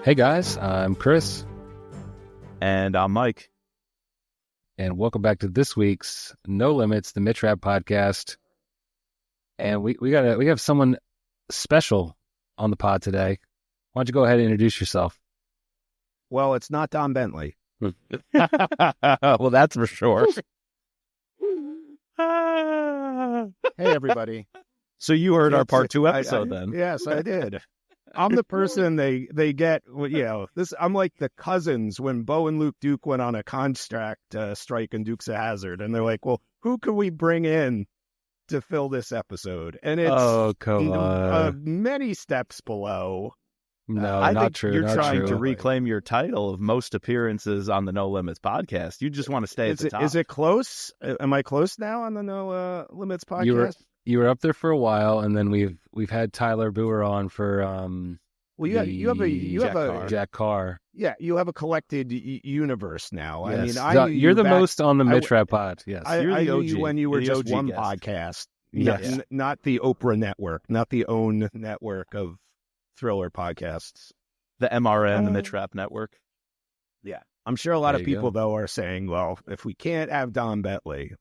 Hey guys, I'm Chris. And I'm Mike. And welcome back to this week's No Limits, the Mitch Rapp podcast. And we have someone special on the pod today. Why don't you go ahead and introduce yourself? Well, it's not Don Bentley. Well, that's for sure. Hey, everybody. So you heard our part 2 episode then? Yes, I did. I'm the person they get, I'm like the cousins when Bo and Luke Duke went on a contract strike in Dukes of Hazzard. And they're like, well, who can we bring in to fill this episode? And it's come on. Many steps below. No, I not think true. You're not trying true. to reclaim your title of most appearances on the No Limits podcast. You just want to stay at the top. Is it close? Am I close now on the No Limits podcast? You were up there for a while, and then we've had Tyler Booher on for well, you have a Jack Carr. Yeah, you have a collected universe now. Yes. I mean, you're the most on the Mitch Rapp pod. Yes, I You're the knew OG. you when you were You're the just OG one guest. podcast. Yes. Not the Oprah network, not the OWN network of thriller podcasts. The MRN, the Mitch Rapp Network. Yeah, I'm sure a lot There of you people go. though are saying, well, if we can't have Don Bentley,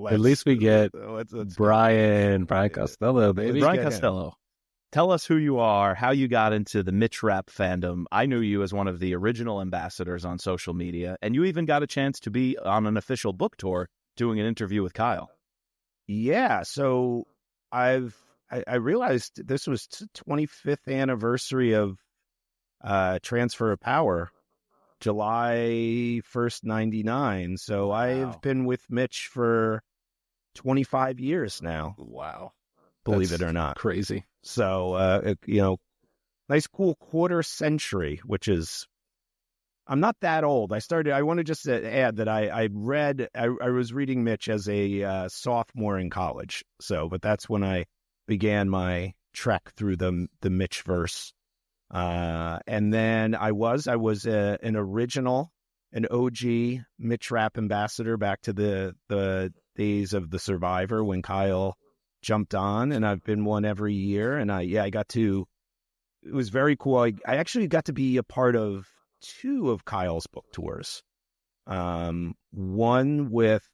at least we get let's Brian Costello, baby. Let's Brian get him. Costello. Tell us who you are, how you got into the Mitch Rapp fandom. I knew you as one of the original ambassadors on social media, and you even got a chance to be on an official book tour doing an interview with Kyle. Yeah, so I realized this was 25th anniversary of Transfer of Power, July 1st, 99. So Wow. I've been with Mitch for 25 years now, Wow, believe That's it or not. crazy. So, nice, cool quarter century, which is, I'm not that old. I want to just add that I was reading Mitch as a sophomore in college. But that's when I began my trek through the Mitchverse. And then I was an OG Mitch Rapp ambassador back to the days of the Survivor when Kyle jumped on, and I've been one every year. And it was very cool. I actually got to be a part of 2 of Kyle's book tours. One with,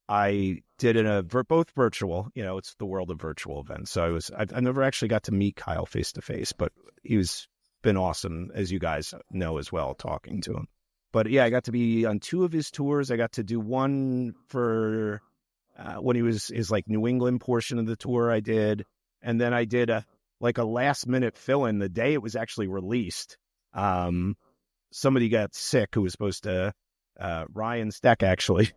I did both virtual, it's the world of virtual events. So I never actually got to meet Kyle face to face, but he's been awesome, as you guys know as well, talking to him. But yeah, I got to be on 2 of his tours. I got to do one for when he was his New England portion of the tour I did. And then I did a last minute fill-in the day it was actually released. Somebody got sick who was supposed to, Ryan Steck actually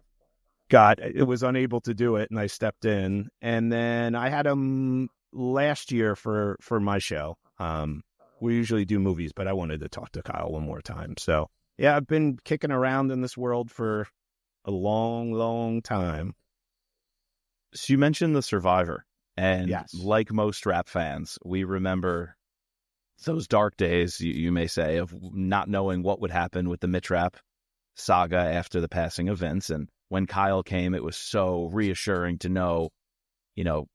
was unable to do it, and I stepped in. And then I had him last year for my show. We usually do movies, but I wanted to talk to Kyle one more time. So yeah, I've been kicking around in this world for a long, long time. So you mentioned the Survivor, and Yes. like most Rapp fans, we remember those dark days, you may say, of not knowing what would happen with the Mitch Rapp saga after the passing of Vince. And when Kyle came, it was so reassuring to know,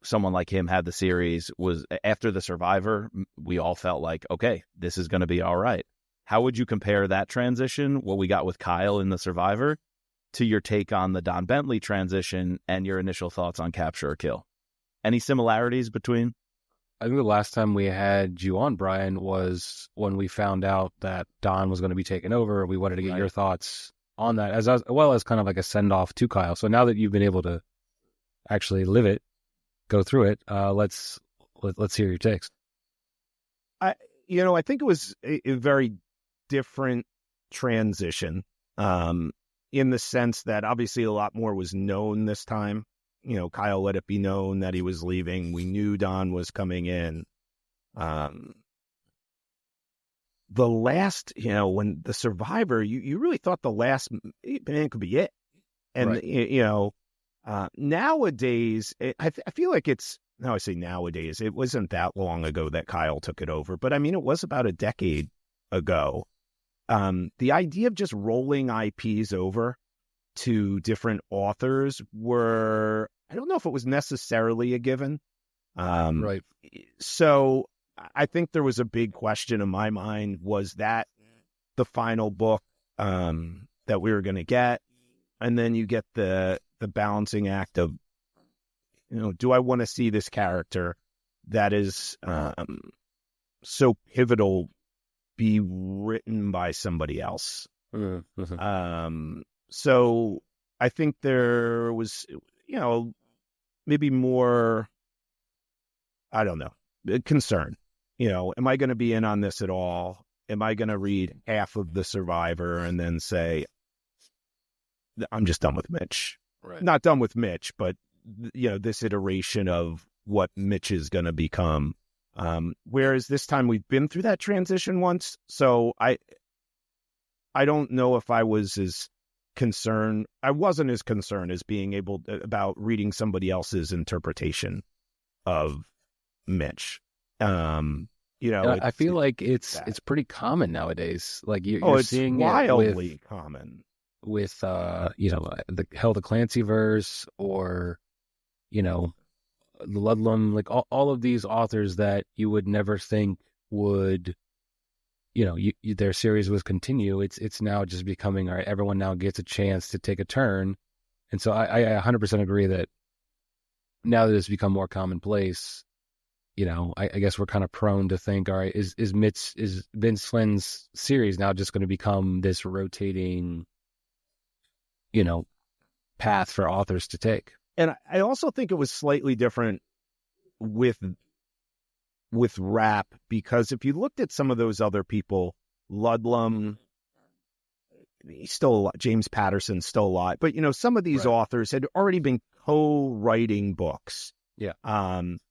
someone like him had the series. Was after the Survivor, we all felt like, okay, this is going to be all right. How would you compare that transition, what we got with Kyle in the Survivor, to your take on the Don Bentley transition and your initial thoughts on Capture or Kill? Any similarities between? I think the last time we had you on, Brian, was when we found out that Don was going to be taken over. We wanted to get Right. your thoughts on that, as well as kind of like a send-off to Kyle. So now that you've been able to actually live it, go through it, let's hear your takes. I think it was a very different transition, in the sense that obviously a lot more was known this time. Kyle let it be known that he was leaving. We knew Don was coming in. The last, when the Survivor, you really thought the last man could be it. And, Right. Nowadays, I feel like now I say nowadays, it wasn't that long ago that Kyle took it over. But I mean, it was about a decade ago. The idea of just rolling IPs over to different authors I don't know if it was necessarily a given. Right. So I think there was a big question in my mind, was that the final book that we were going to get? And then you get the balancing act of, do I want to see this character that is so pivotal be written by somebody else? Mm-hmm. So I think there was, maybe more, I don't know, concern. Am I going to be in on this at all? Am I going to read half of The Survivor and then say, I'm just done with Mitch? Right. Not done with Mitch, but, this iteration of what Mitch is going to become. Whereas this time we've been through that transition once. So I don't know if I was as concerned. I wasn't as concerned as being able about reading somebody else's interpretation of Mitch. I feel like it's pretty common nowadays. Like you're it's seeing wildly common with the the Clancy verse, or the Ludlum, like all of these authors that you would never think would, their series would continue. It's now just becoming, all right, everyone now gets a chance to take a turn. And so I 100% agree that now that it's become more commonplace, I guess we're kind of prone to think, all right, is Vince Flynn's series now just going to become this rotating, path for authors to take? And I also think it was slightly different with Rapp, because if you looked at some of those other people, Ludlum, he's still alive, James Patterson's still alive, but some of these authors had already been co-writing books. Yeah.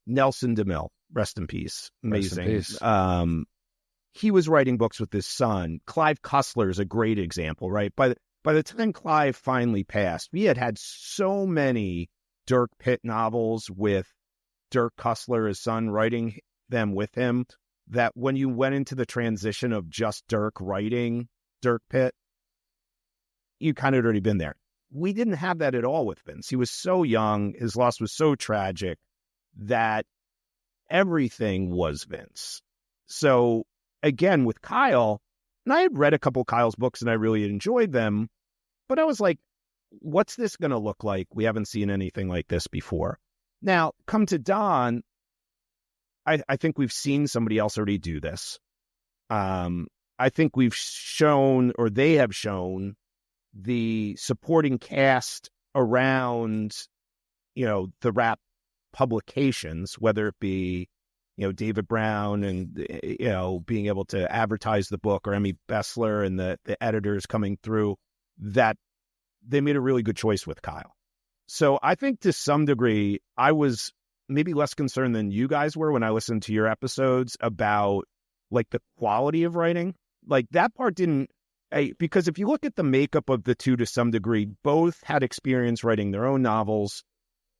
Nelson DeMille, rest in peace, amazing. Rest in peace. He was writing books with his son. Clive Cussler is a great example, right? By the time Clive finally passed, we had so many Dirk Pitt novels with Dirk Cussler, his son, writing them with him, that when you went into the transition of just Dirk writing Dirk Pitt, you kind of had already been there. We didn't have that at all with Vince. He was so young. His loss was so tragic that everything was Vince. So again, with Kyle, and I had read a couple of Kyle's books and I really enjoyed them, but I was like, what's this going to look like? We haven't seen anything like this before. Now, come to Don, I think we've seen somebody else already do this. I think we've shown, or they have shown, the supporting cast around, the Rapp publications, whether it be, David Brown and, being able to advertise the book, or Emmy Bessler and the editors coming through, that they made a really good choice with Kyle. So I think to some degree, I was maybe less concerned than you guys were when I listened to your episodes about like the quality of writing. Like that part didn't, because if you look at the makeup of the two to some degree, both had experience writing their own novels,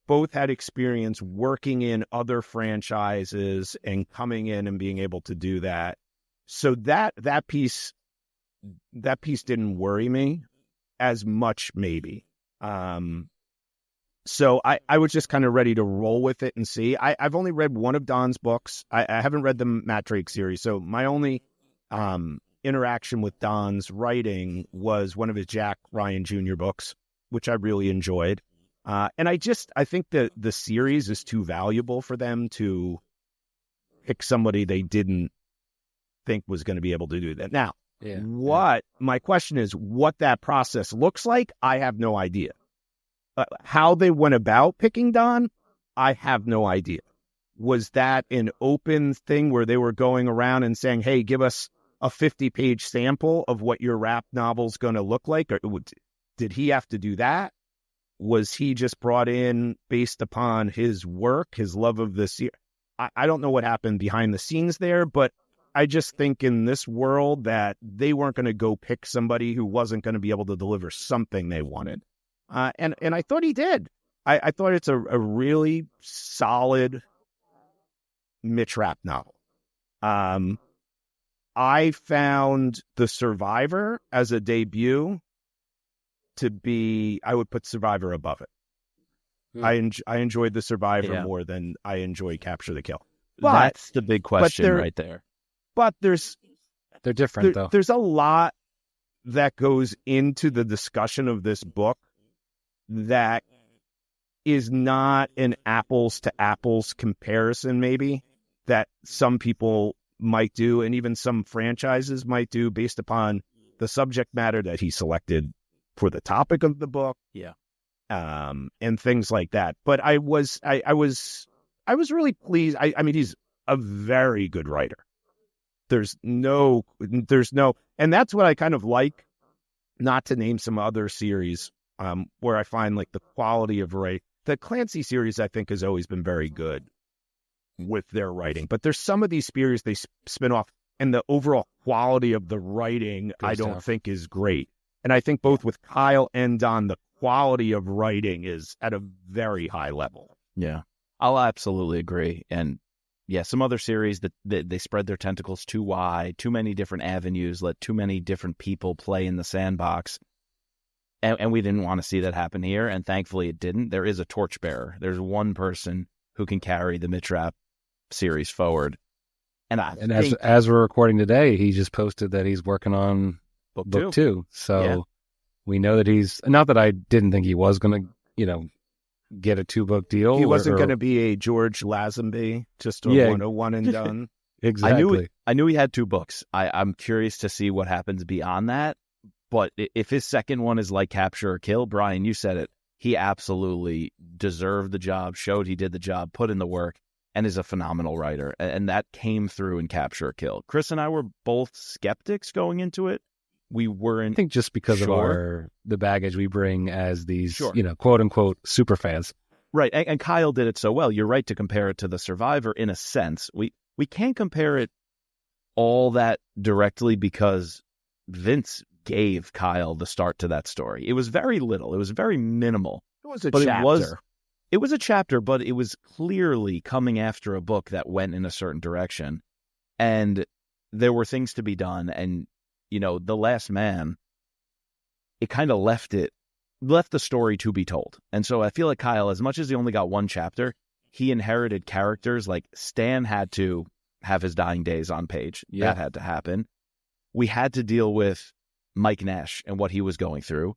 both had experience working in other franchises and coming in and being able to do that. So that piece didn't worry me as much, maybe. So I was just kind of ready to roll with it and see. I've only read one of Don's books. I haven't read the Matt Drake series. So my only interaction with Don's writing was one of his Jack Ryan Jr. books, which I really enjoyed. And I think that the series is too valuable for them to pick somebody they didn't think was going to be able to do that. Now, my question is, what that process looks like, I have no idea. How they went about picking Don, I have no idea. Was that an open thing where they were going around and saying, hey, give us a 50-page sample of what your Rapp novel's going to look like? Or did he have to do that? Was he just brought in based upon his work, his love of this year? I don't know what happened behind the scenes there, but I just think in this world that they weren't going to go pick somebody who wasn't going to be able to deliver something they wanted. And I thought he did. I thought it's a really solid Mitch Rapp novel. I found The Survivor as a debut to be, I would put Survivor above it. I enjoyed The Survivor more than I enjoyed Capture the Kill. That's the big question right there. But they're different, though. There's a lot that goes into the discussion of this book that is not an apples to apples comparison, maybe, that some people might do, and even some franchises might do, based upon the subject matter that he selected for the topic of the book. Yeah. And things like that. But I was really pleased. I mean, he's a very good writer. There's no, and that's what I kind of like, not to name some other series, where I find like the quality of writing. The Clancy series, I think, has always been very good with their writing. But there's some of these series they spin off, and the overall quality of the writing, I don't think is great. And I think both with Kyle and Don, the quality of writing is at a very high level. Yeah, I'll absolutely agree. And yeah, some other series that they spread their tentacles too wide, too many different avenues, let too many different people play in the sandbox. And we didn't want to see that happen here. And thankfully it didn't. There is a torchbearer. There's one person who can carry the Mitch Rapp series forward. And as we're recording today, he just posted that he's working on book two. So we know that he's, not that I didn't think he was going to, get a 2-book deal. He wasn't going to be a George Lazenby, just a 101 and done. Exactly. I knew he had 2 books. I'm curious to see what happens beyond that. But if his second one is like Capture or Kill, Brian, you said it, he absolutely deserved the job, showed he did the job, put in the work, and is a phenomenal writer. And that came through in Capture or Kill. Chris and I were both skeptics going into it. We weren't. I think just because of the baggage we bring as these, quote unquote, super fans. Right. And Kyle did it so well. You're right to compare it to The Survivor in a sense. We can't compare it all that directly because Vince gave Kyle the start to that story. It was very little. It was very minimal. It was a chapter. It was a chapter, but it was clearly coming after a book that went in a certain direction. And there were things to be done. And, The Last Man, it kind of left the story to be told. And so I feel like Kyle, as much as he only got 1 chapter, he inherited characters like Stan had to have his dying days on page. Yeah. That had to happen. We had to deal with Mike Nash and what he was going through.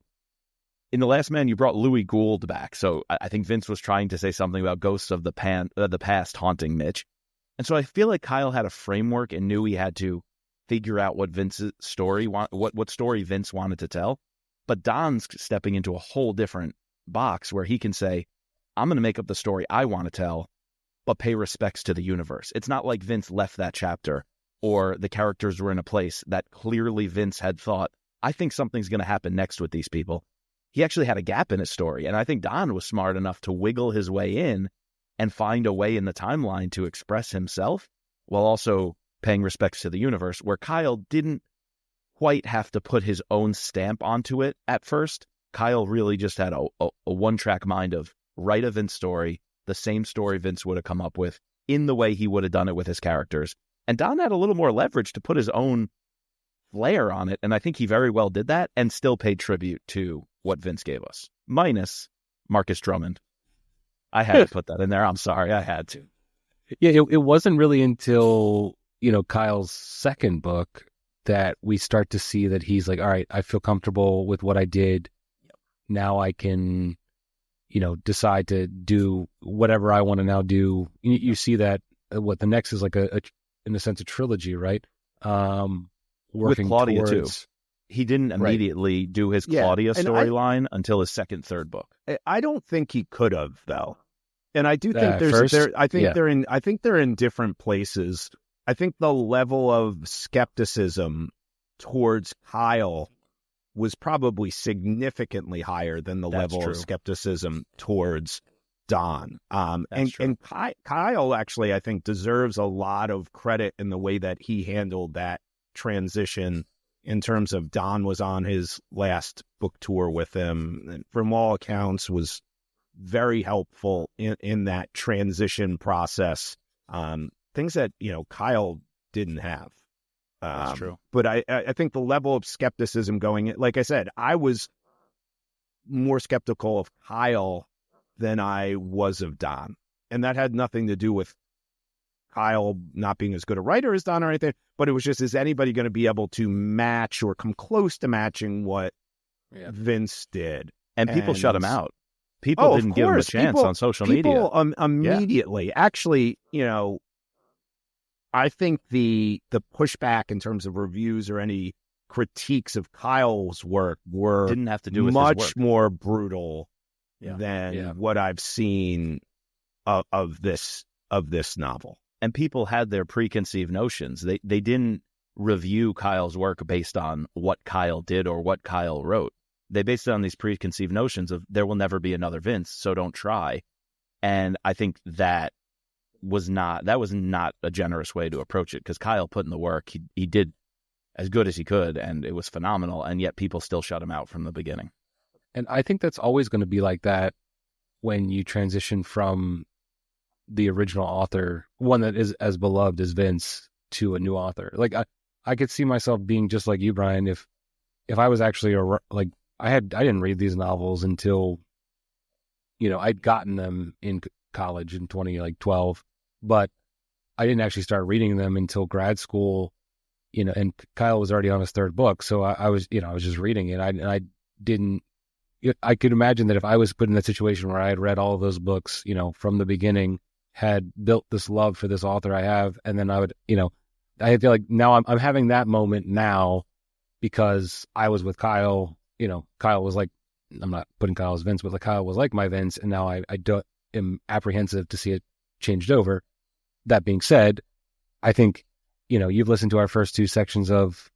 In The Last Man, you brought Louis Gould back. So I think Vince was trying to say something about ghosts of the past haunting Mitch. And so I feel like Kyle had a framework and knew he had to figure out what Vince's story, what story Vince wanted to tell. But Don's stepping into a whole different box where he can say, I'm going to make up the story I want to tell, but pay respects to the universe. It's not like Vince left that chapter or the characters were in a place that clearly Vince had thought, I think something's going to happen next with these people. He actually had a gap in his story. And I think Don was smart enough to wiggle his way in and find a way in the timeline to express himself while also paying respects to the universe, where Kyle didn't quite have to put his own stamp onto it at first. Kyle really just had a one-track mind of write a Vince story, the same story Vince would have come up with in the way he would have done it with his characters. And Don had a little more leverage to put his own flair on it, and I think he very well did that and still paid tribute to what Vince gave us, minus Marcus Drummond. I had to put that in there. I'm sorry, I had to. Yeah, it wasn't really until, Kyle's second book that we start to see that he's like, all right, I feel comfortable with what I did. Now I can, decide to do whatever I want to now do. You see that what the next is like in a sense, a trilogy, right? Working with Claudia towards... too. He didn't immediately do his Claudia storyline until his third book. I don't think he could have, though. And I do think they're in different places. I think the level of skepticism towards Kyle was probably significantly higher than the level of skepticism towards Don. And Kyle actually, I think, deserves a lot of credit in the way that he handled that transition, in terms of Don was on his last book tour with him, and from all accounts was very helpful in that transition process. Things that, Kyle didn't have. That's true. But I think the level of skepticism going in, like I said, I was more skeptical of Kyle than I was of Don. And that had nothing to do with Kyle not being as good a writer as Don or anything, but it was just, is anybody going to be able to match or come close to matching what Vince did? And people shut him out. People didn't give him a chance on social media. Immediately. Actually, I think the pushback in terms of reviews or any critiques of Kyle's work didn't have to do with much his work. more brutal than what I've seen of this novel. And people had their preconceived notions. They didn't review Kyle's work based on what Kyle did or what Kyle wrote. They based it on these preconceived notions of there will never be another Vince, so don't try. And I think that was not a generous way to approach it, because Kyle put in the work. He did as good as he could, and it was phenomenal, and yet people still shut him out from the beginning. And I think that's always going to be like that when you transition from the original author, one that is as beloved as Vince, to a new author. Like I could see myself being just like you, Brian, if I was actually I didn't read these novels until, I'd gotten them in college in 2012, but I didn't actually start reading them until grad school, and Kyle was already on his third book. So I was just reading it. I could imagine that if I was put in that situation where I had read all of those books, from the beginning, had built this love for this author I have, and then I would, I feel like now I'm having that moment now because I was with Kyle. Kyle was like, I'm not putting Kyle as Vince, but like Kyle was like my Vince, and now I am apprehensive to see it changed over. That being said, I think, you've listened to our first two sections of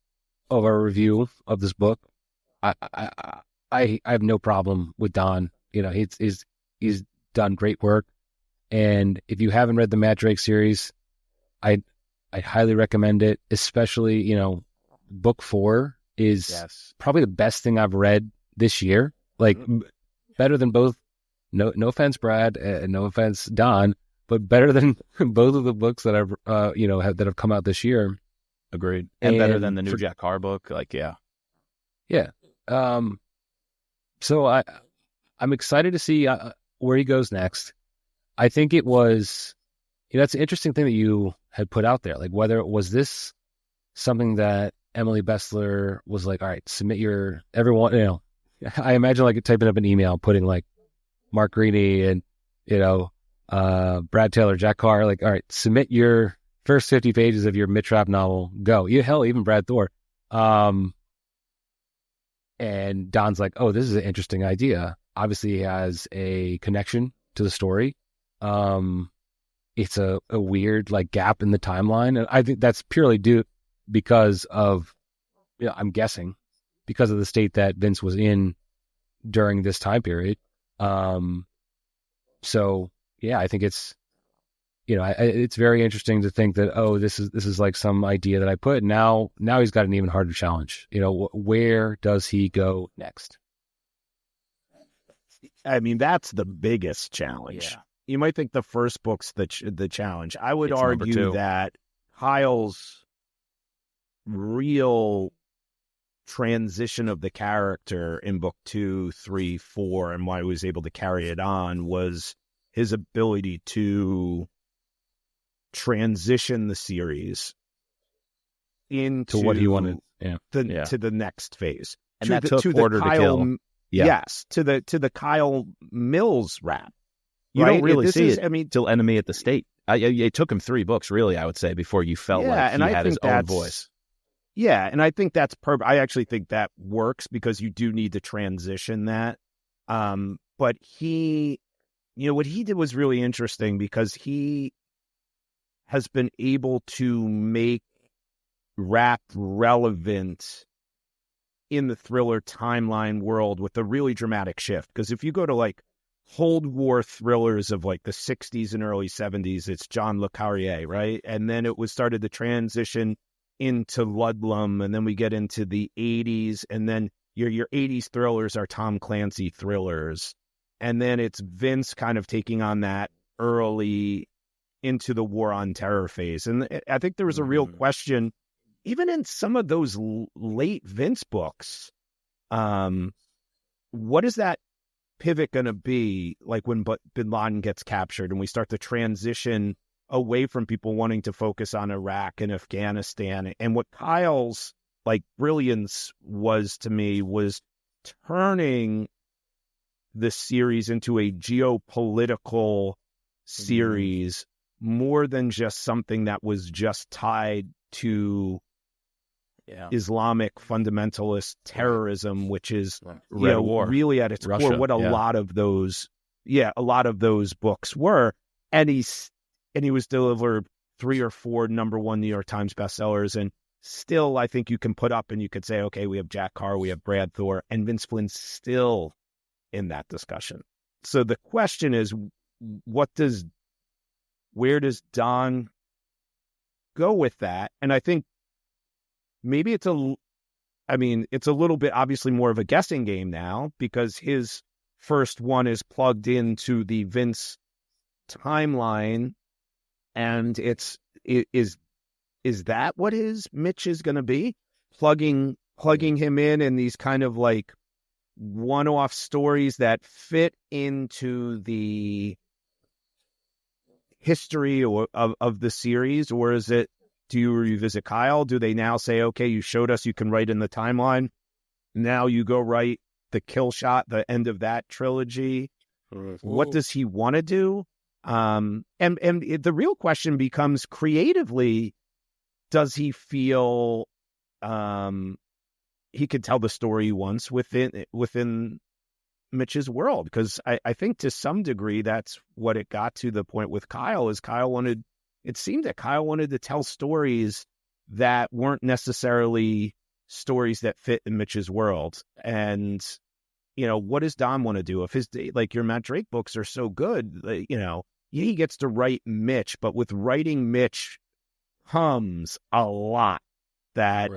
our review of this book. I have no problem with Don. He's done great work. And if you haven't read the Matt Drake series, I highly recommend it, especially, book 4 is probably the best thing I've read this year. Like better than both. No offense, Brad, no offense, Don, but better than both of the books that I've that have come out this year. Agreed. And better than the new Jack Carr book. Yeah. So I'm excited to see where he goes next. I think it was, that's an interesting thing that you had put out there. Like, whether was this something that Emily Bessler was like, all right, submit everyone, I imagine like typing up an email, putting like Mark Greaney and, Brad Taylor, Jack Carr, like, all right, submit your first 50 pages of your Mitch Rapp novel. Go. Hell, even Brad Thor. And Don's like, oh, this is an interesting idea. Obviously, he has a connection to the story. It's a weird like gap in the timeline. And I think that's purely due because of, I'm guessing, because of the state that Vince was in during this time period. So yeah, I think it's, it's very interesting to think that, oh, this is like some idea that I put. Now he's got an even harder challenge. Where does he go next? I mean, that's the biggest challenge. Yeah. You might think the first book's the challenge. I would argue that Kyle's real transition of the character in book 2, 3, 4, and why he was able to carry it on was his ability to transition the series into what he wanted, to the next phase, and that took Order to Kill. Yes, to the Kyle Mills rap. You right? don't really see it. I mean, till Enemy at the State. It took him 3 books, really. I would say, before you felt like he had his own voice. Yeah, and I think that's I actually think that works because you do need to transition that. But he, what he did was really interesting because he has been able to make rap relevant in the thriller timeline world with a really dramatic shift. Because if you go to like Cold War thrillers of like the 60s and early 70s, it's John Le Carrier, right? And then it was started to transition into Ludlum, and then we get into the 80s, and then your 80s thrillers are Tom Clancy thrillers. And then it's Vince kind of taking on that early into the War on Terror phase. And I think there was a real question, even in some of those late Vince books, what is that pivot going to be like when Bin Laden gets captured and we start to transition away from people wanting to focus on Iraq and Afghanistan. And what Kyle's like brilliance was to me was turning the series into a geopolitical series more than just something that was just tied to Islamic fundamentalist terrorism, which is really at its Russia, core what a lot of those books were. And he was delivered 3 or 4 #1 New York Times bestsellers, and still I think you can put up and you could say, okay, we have Jack Carr, we have Brad Thor, and Vince Flynn's still in that discussion. So the question is, where does Don go with that? And I think maybe it's a little bit obviously more of a guessing game now, because his first one is plugged into the Vince timeline, and is that what his Mitch is going to be? Plugging him in these kind of like one-off stories that fit into the history of the series, or is it, do you revisit Kyle? Do they now say, okay, you showed us you can write in the timeline, now you go write the kill shot, the end of that trilogy? What does he want to do? And the real question becomes, creatively, does he feel he could tell the story he wants within Mitch's world? Because I think to some degree that's what it got to the point with Kyle, is it seemed that Kyle wanted to tell stories that weren't necessarily stories that fit in Mitch's world. And, what does Don want to do? If your Matt Drake books are so good, he gets to write Mitch, but with writing Mitch comes a lot that,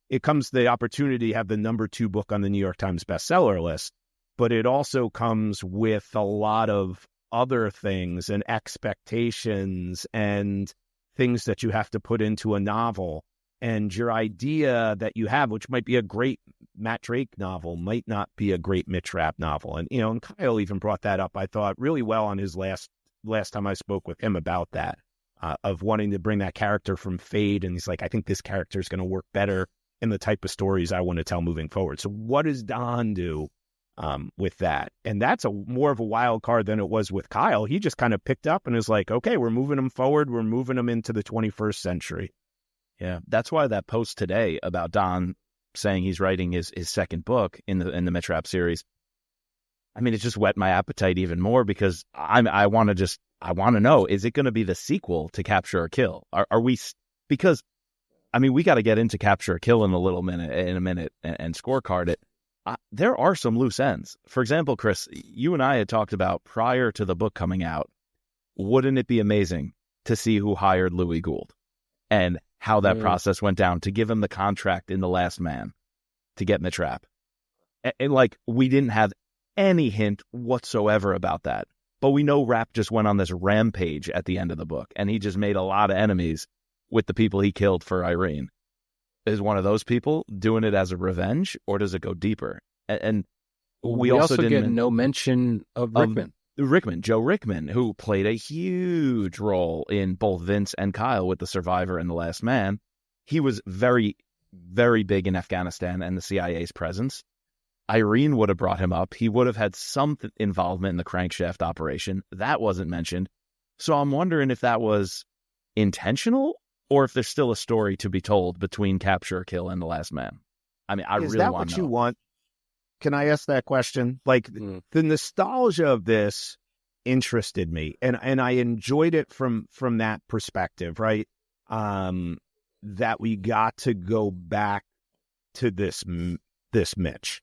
it comes the opportunity to have the #2 book on the New York Times bestseller list, but it also comes with a lot of other things and expectations and things that you have to put into a novel. And your idea that you have, which might be a great Matt Drake novel, might not be a great Mitch Rapp novel. And, and Kyle even brought that up, I thought, really well on his last time I spoke with him about that, of wanting to bring that character from Fade. And he's like, I think this character is going to work better in the type of stories I want to tell moving forward. So what does Don do with that? And that's more of a wild card than it was with Kyle. He just kind of picked up and is like, okay, we're moving him forward. We're moving him into the 21st century. Yeah, that's why that post today about Don saying he's writing his second book in the Mitch Rapp series, I mean, it just whet my appetite even more, because I want to know, is it going to be the sequel to Capture or Kill? Are we, because I mean, we got to get into Capture or Kill in a minute and scorecard it. There are some loose ends. For example, Chris, you and I had talked about prior to the book coming out, wouldn't it be amazing to see who hired Louis Gould and how that process went down to give him the contract in The Last Man to get Mitch Rapp? And we didn't have any hint whatsoever about that. But we know Rapp just went on this rampage at the end of the book, and he just made a lot of enemies with the people he killed for Irene. Is one of those people doing it as a revenge, or does it go deeper? And we also get no mention of Rickman. Joe Rickman, who played a huge role in both Vince and Kyle with The Survivor and The Last Man. He was very, very big in Afghanistan and the CIA's presence. Irene would have brought him up. He would have had some involvement in the crankshaft operation. That wasn't mentioned. So I'm wondering if that was intentional, or if there's still a story to be told between Capture or Kill and The Last Man. I mean, I really want to know. Is that what you want? Can I ask that question? The nostalgia of this interested me, and I enjoyed it from that perspective, right? That we got to go back to this Mitch,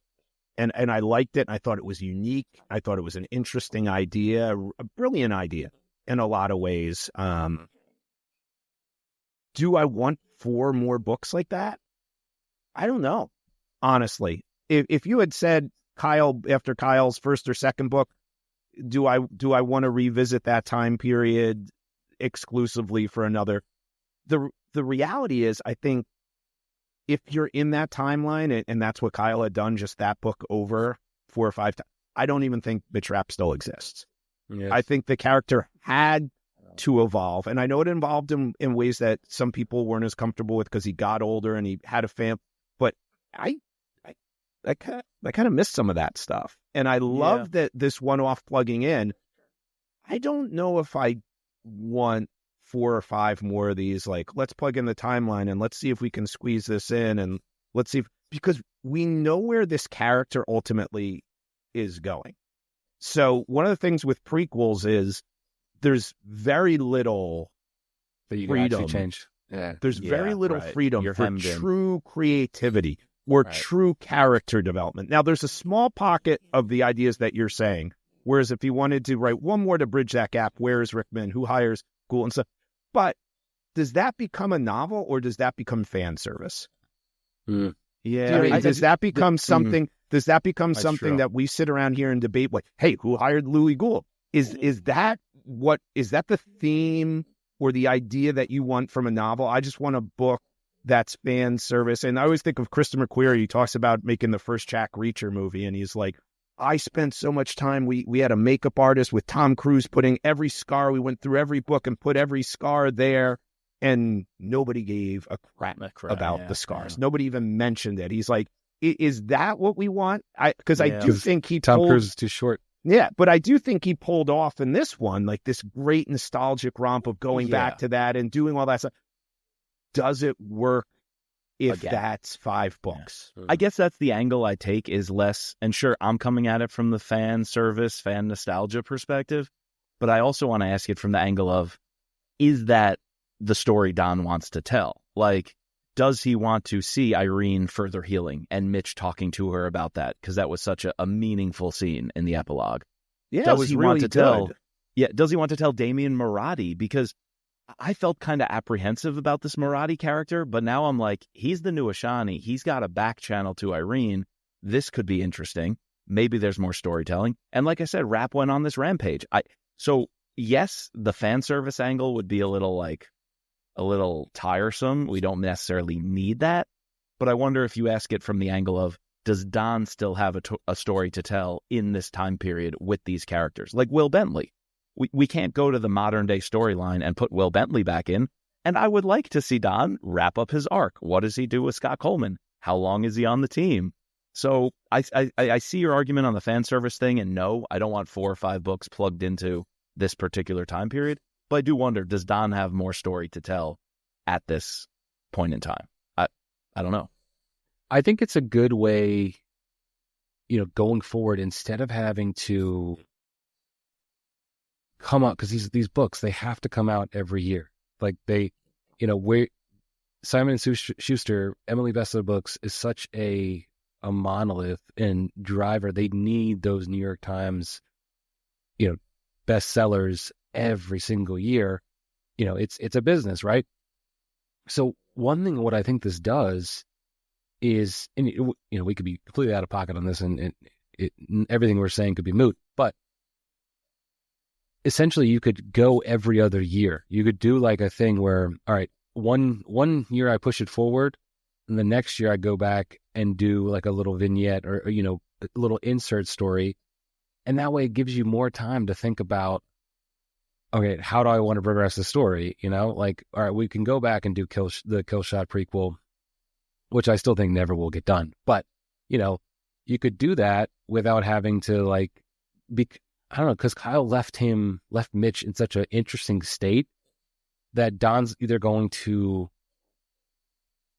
and I liked it. I thought it was unique. I thought it was an interesting idea, a brilliant idea in a lot of ways. Do I want 4 more books like that? I don't know, honestly. If you had said Kyle, after Kyle's first or second book, do I want to revisit that time period exclusively for another? The reality is, I think if you're in that timeline, and that's what Kyle had done, just that book over 4 or 5 times, I don't even think Mitch Rapp still exists. Yes. I think the character had to evolve. And I know it involved him in ways that some people weren't as comfortable with because he got older and he had a family. But I kind of missed some of that stuff. And I love that this one-off plugging in. I don't know if I want 4 or 5 more of these, like, let's plug in the timeline and let's see if we can squeeze this in, and let's see because we know where this character ultimately is going. So one of the things with prequels is there's very little But you freedom. can actually change. Yeah. There's very little freedom You're for hemmed in. true creativity or true character development. Now, there's a small pocket of the ideas that you're saying, whereas if you wanted to write one more to bridge that gap, where is Rickman, who hires Gould and stuff. But does that become a novel or does that become fan service? Yeah. I mean, does that become something? Does that become That's something true. that we sit around here and debate? Like, hey, who hired Louis Gould? Is that the theme or the idea that you want from a novel? I just want a book that's fan service. And I always think of Krista McQuarrie. He talks about making the first Jack Reacher movie, and he's like, I spent so much time. We had a makeup artist with Tom Cruise putting every scar. We went through every book and put every scar there, and nobody gave a crap about the scars. Nobody even mentioned it. He's like, is that what we want? Because I do think Tom Cruise is too short. Yeah, but I do think he pulled off in this one, like this great nostalgic romp of going back to that and doing all that stuff. Does it work if that's 5 books? I guess that's the angle I take is less, and sure, I'm coming at it from the fan service, fan nostalgia perspective, but I also want to ask it from the angle of, is that the story Don wants to tell? Like, does he want to see Irene further healing and Mitch talking to her about that? Because that was such a meaningful scene in the epilogue. Yeah, does he want to tell? Yeah, does he want to tell Damien Maradi? Because I felt kind of apprehensive about this Maradi character, but now I'm like, he's the new Ashani. He's got a back channel to Irene. This could be interesting. Maybe there's more storytelling. And like I said, Rapp went on this rampage. So yes, the fan service angle would be a little tiresome. We don't necessarily need that. But I wonder if you ask it from the angle of, does Don still have a story to tell in this time period with these characters? Like Will Bentley. We can't go to the modern day storyline and put Will Bentley back in. And I would like to see Don wrap up his arc. What does he do with Scott Coleman? How long is he on the team? So I see your argument on the fan service thing. And no, I don't want 4 or 5 books plugged into this particular time period. But I do wonder, does Don have more story to tell at this point in time? I don't know. I think it's a good way, going forward, instead of having to come out, because these books, they have to come out every year. Like Simon & Schuster, Emily Bestler books is such a monolith and driver. They need those New York Times, bestsellers every single year. It's a business, right? So one thing, what I think this does is, and we could be completely out of pocket on this, and everything we're saying could be moot, but essentially you could go every other year. You could do like a thing where, all right, one year I push it forward, and the next year I go back and do like a little vignette or a little insert story, and that way it gives you more time to think about, okay, how do I want to progress the story? Like, all right, we can go back and do the Killshot prequel, which I still think never will get done. But, you could do that without having to I don't know, because Kyle left Mitch in such an interesting state that Don's either going to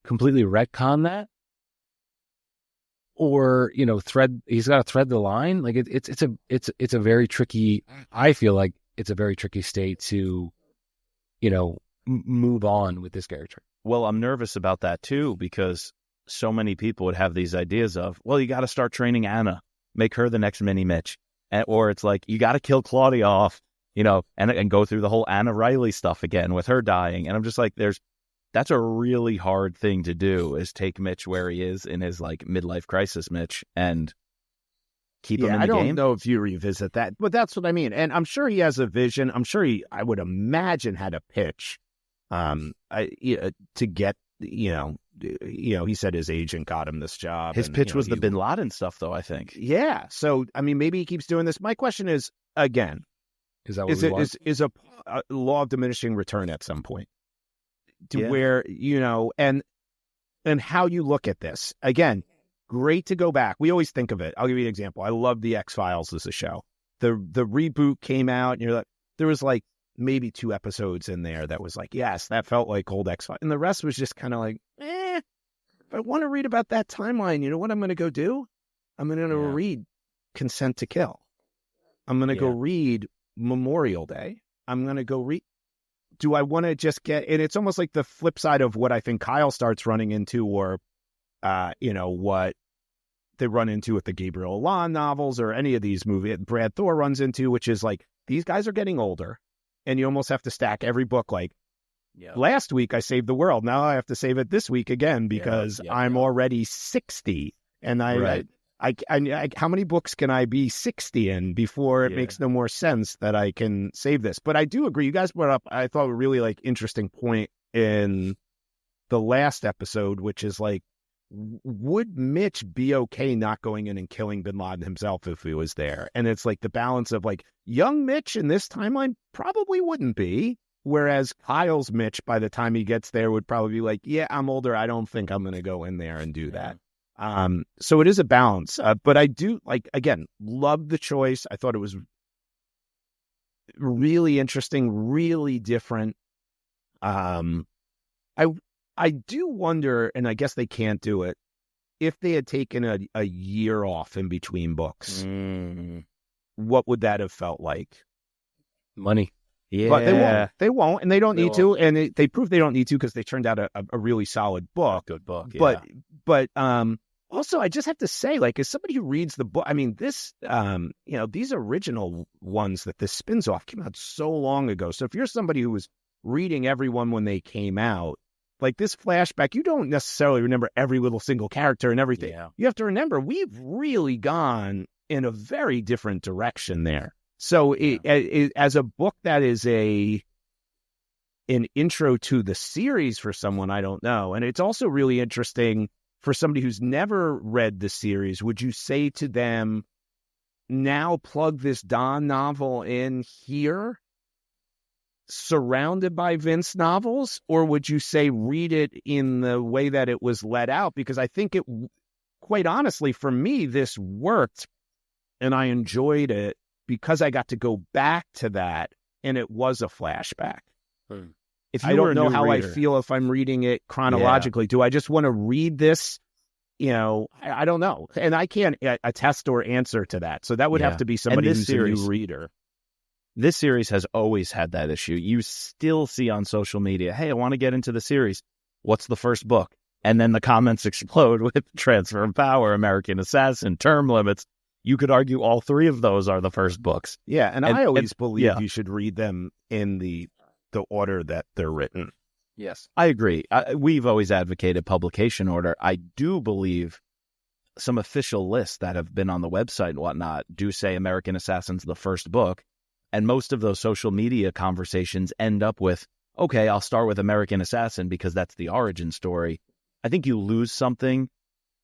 completely retcon that or, he's got to thread the line. Like it's a very tricky, I feel like it's a very tricky state to, move on with this character. Well, I'm nervous about that too, because so many people would have these ideas of, well, you got to start training Anna, make her the next mini Mitch. Or it's like, you got to kill Claudia off, and go through the whole Anna Riley stuff again with her dying. And I'm just like, that's a really hard thing to do, is take Mitch where he is in his like midlife crisis Mitch and keep him in the game. I don't know if you revisit that, but that's what I mean. And I'm sure he has a vision. I'm sure I would imagine, had a pitch to get, he said his agent got him this job. His pitch was the Bin Laden stuff, though, I think. Yeah. So, I mean, maybe he keeps doing this. My question is, again, Is that what we want? Is a law of diminishing return at some point, to Yeah. where, you know, and how you look at this. Again, great to go back. We always think of it. I'll give you an example. I love the X-Files as a show. The reboot came out, and you're like, there was like maybe 2 episodes in there that was like, yes, that felt like old X-Files, and the rest was just kind of like, if I want to read about that timeline, you know what I'm going to go do? I'm going to read Consent to Kill. I'm going to go read Memorial Day. I'm going to go read. Do I want to just get, and it's almost like the flip side of what I think Kyle starts running into, or, you know, what they run into with the Gabriel Allon novels or any of these movies Brad Thor runs into, which is like, these guys are getting older, and you almost have to stack every book. Like, last week I saved the world. Now I have to save it this week again because I'm already 60, and I how many books can I be 60 in before it makes no more sense that I can save this? But I do agree. You guys brought up, I thought, a really like interesting point in the last episode, which is like, would Mitch be okay not going in and killing bin Laden himself if he was there? And it's like the balance of like, young Mitch in this timeline probably wouldn't be, whereas Kyle's Mitch, by the time he gets there, would probably be like, yeah, I'm older, I don't think I'm going to go in there and do that. So it is a balance, but I do, like, again, love the choice. I thought it was really interesting, really different. I do wonder, and I guess they can't do it, if they had taken a year off in between books, what would that have felt like? Money. Yeah. But they won't, and they don't need to, and they prove they don't need to because they turned out a really solid book. Good book, yeah. But also, I just have to say, like, as somebody who reads the book, I mean, this, you know, these original ones that this spins off came out so long ago. So if you're somebody who was reading everyone when they came out, like this flashback, you don't necessarily remember every little single character and everything. Yeah. You have to remember, we've really gone in a very different direction there. So it, as a book that is an intro to the series for someone, I don't know. And it's also really interesting for somebody who's never read the series. Would you say to them, now plug this Don novel in here, surrounded by Vince novels, or would you say read it in the way that it was let out? Because I think it, quite honestly, for me, this worked and I enjoyed it because I got to go back to that and it was a flashback. If I don't know how reader, I feel if I'm reading it chronologically. Do I just want to read this? You know, I don't know. And I can't attest or answer to that. So that would have to be somebody who's a new reader. This series has always had that issue. You still see on social media, hey, I want to get into the series. What's the first book? And then the comments explode with Transfer of Power, American Assassin, Term Limits. You could argue all 3 of those are the first books. Yeah, and I always believe you should read them in the order that they're written. Yes, I agree. We've always advocated publication order. I do believe some official lists that have been on the website and whatnot do say American Assassin's the first book. And most of those social media conversations end up with, okay, I'll start with American Assassin because that's the origin story. I think you lose something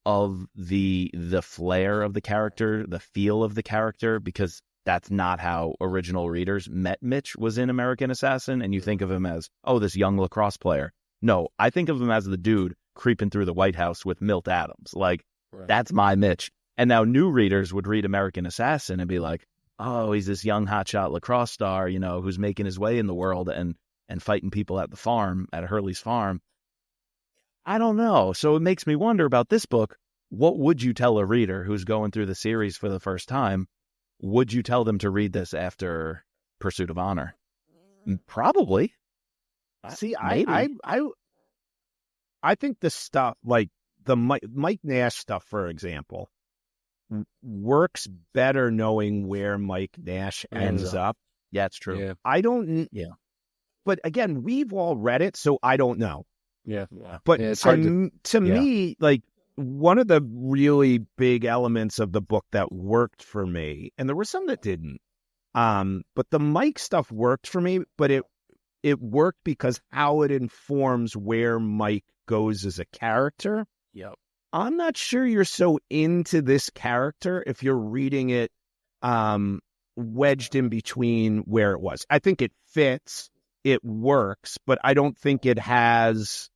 of the flair of the character, the feel of the character, because that's not how original readers met Mitch was in American Assassin. And you think of him as, oh, this young lacrosse player. No, I think of him as the dude creeping through the White House with Milt Adams. Like, that's my Mitch. And now new readers would read American Assassin and be like, oh, he's this young hotshot lacrosse star, you know, who's making his way in the world and fighting people at the farm, at Hurley's farm. I don't know. So it makes me wonder about this book. What would you tell a reader who's going through the series for the first time? Would you tell them to read this after Pursuit of Honor? Probably. See, I think the stuff like the Mike Nash stuff, for example, works better knowing where Mike Nash ends up. Yeah, it's true. Yeah. I don't. Yeah. But again, we've all read it, so I don't know. Yeah. But to me, like, one of the really big elements of the book that worked for me, and there were some that didn't, but the Mike stuff worked for me, but it worked because how it informs where Mike goes as a character. Yep. I'm not sure you're so into this character if you're reading it wedged in between where it was. I think it fits, it works, but I don't think it has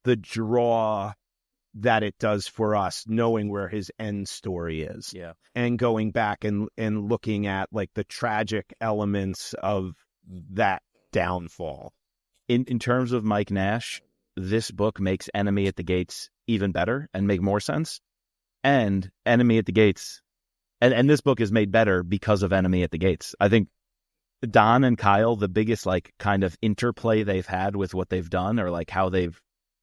the draw that it does for us, knowing where his end story is. Yeah. And going back and looking at like the tragic elements of that downfall. In terms of Mike Nash, this book makes Enemy at the Gates even better and make more sense. And Enemy at the Gates, and this book is made better because of Enemy at the Gates. I think Don and Kyle, the biggest like kind of interplay they've had with what they've done, or like how they've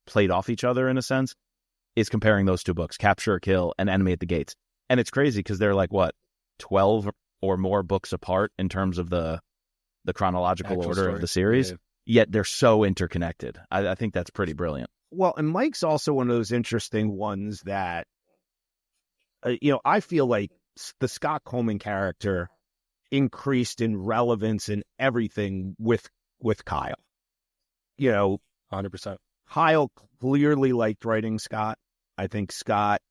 played off each other in a sense, is comparing those two books, Capture or Kill and Enemy at the Gates. And it's crazy because they're like, what, 12 or more books apart in terms of the chronological Actual order story. of the series. Yeah. Yet they're so interconnected. I think that's pretty brilliant. Well, and Mike's also one of those interesting ones that, I feel like the Scott Coleman character increased in relevance in everything with Kyle. 100%. Kyle clearly liked writing Scott. I think Scott,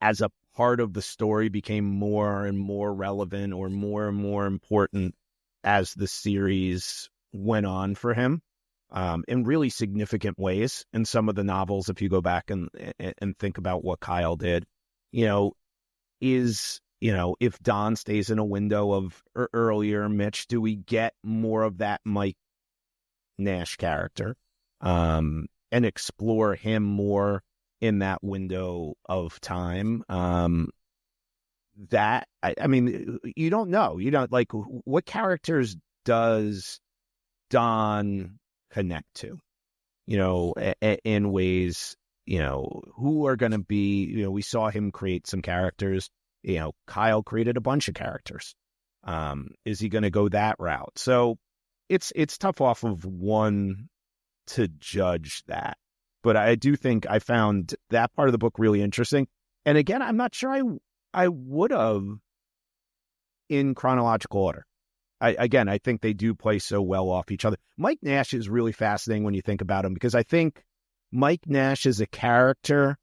as a part of the story, became more and more relevant or more and more important as the series went on for him, in really significant ways. In some of the novels, if you go back and think about what Kyle did, if Don stays in a window of earlier Mitch, do we get more of that Mike Nash character, and explore him more in that window of time? That I mean, you don't know. You don't like what characters does Don connect to, in ways, who are going to be, we saw him create some characters, Kyle created a bunch of characters. Is he going to go that route? So it's tough off of one to judge that. But I do think I found that part of the book really interesting. And again, I'm not sure I would have in chronological order. I think they do play so well off each other. Mike Nash is really fascinating when you think about him, because I think Mike Nash is a character,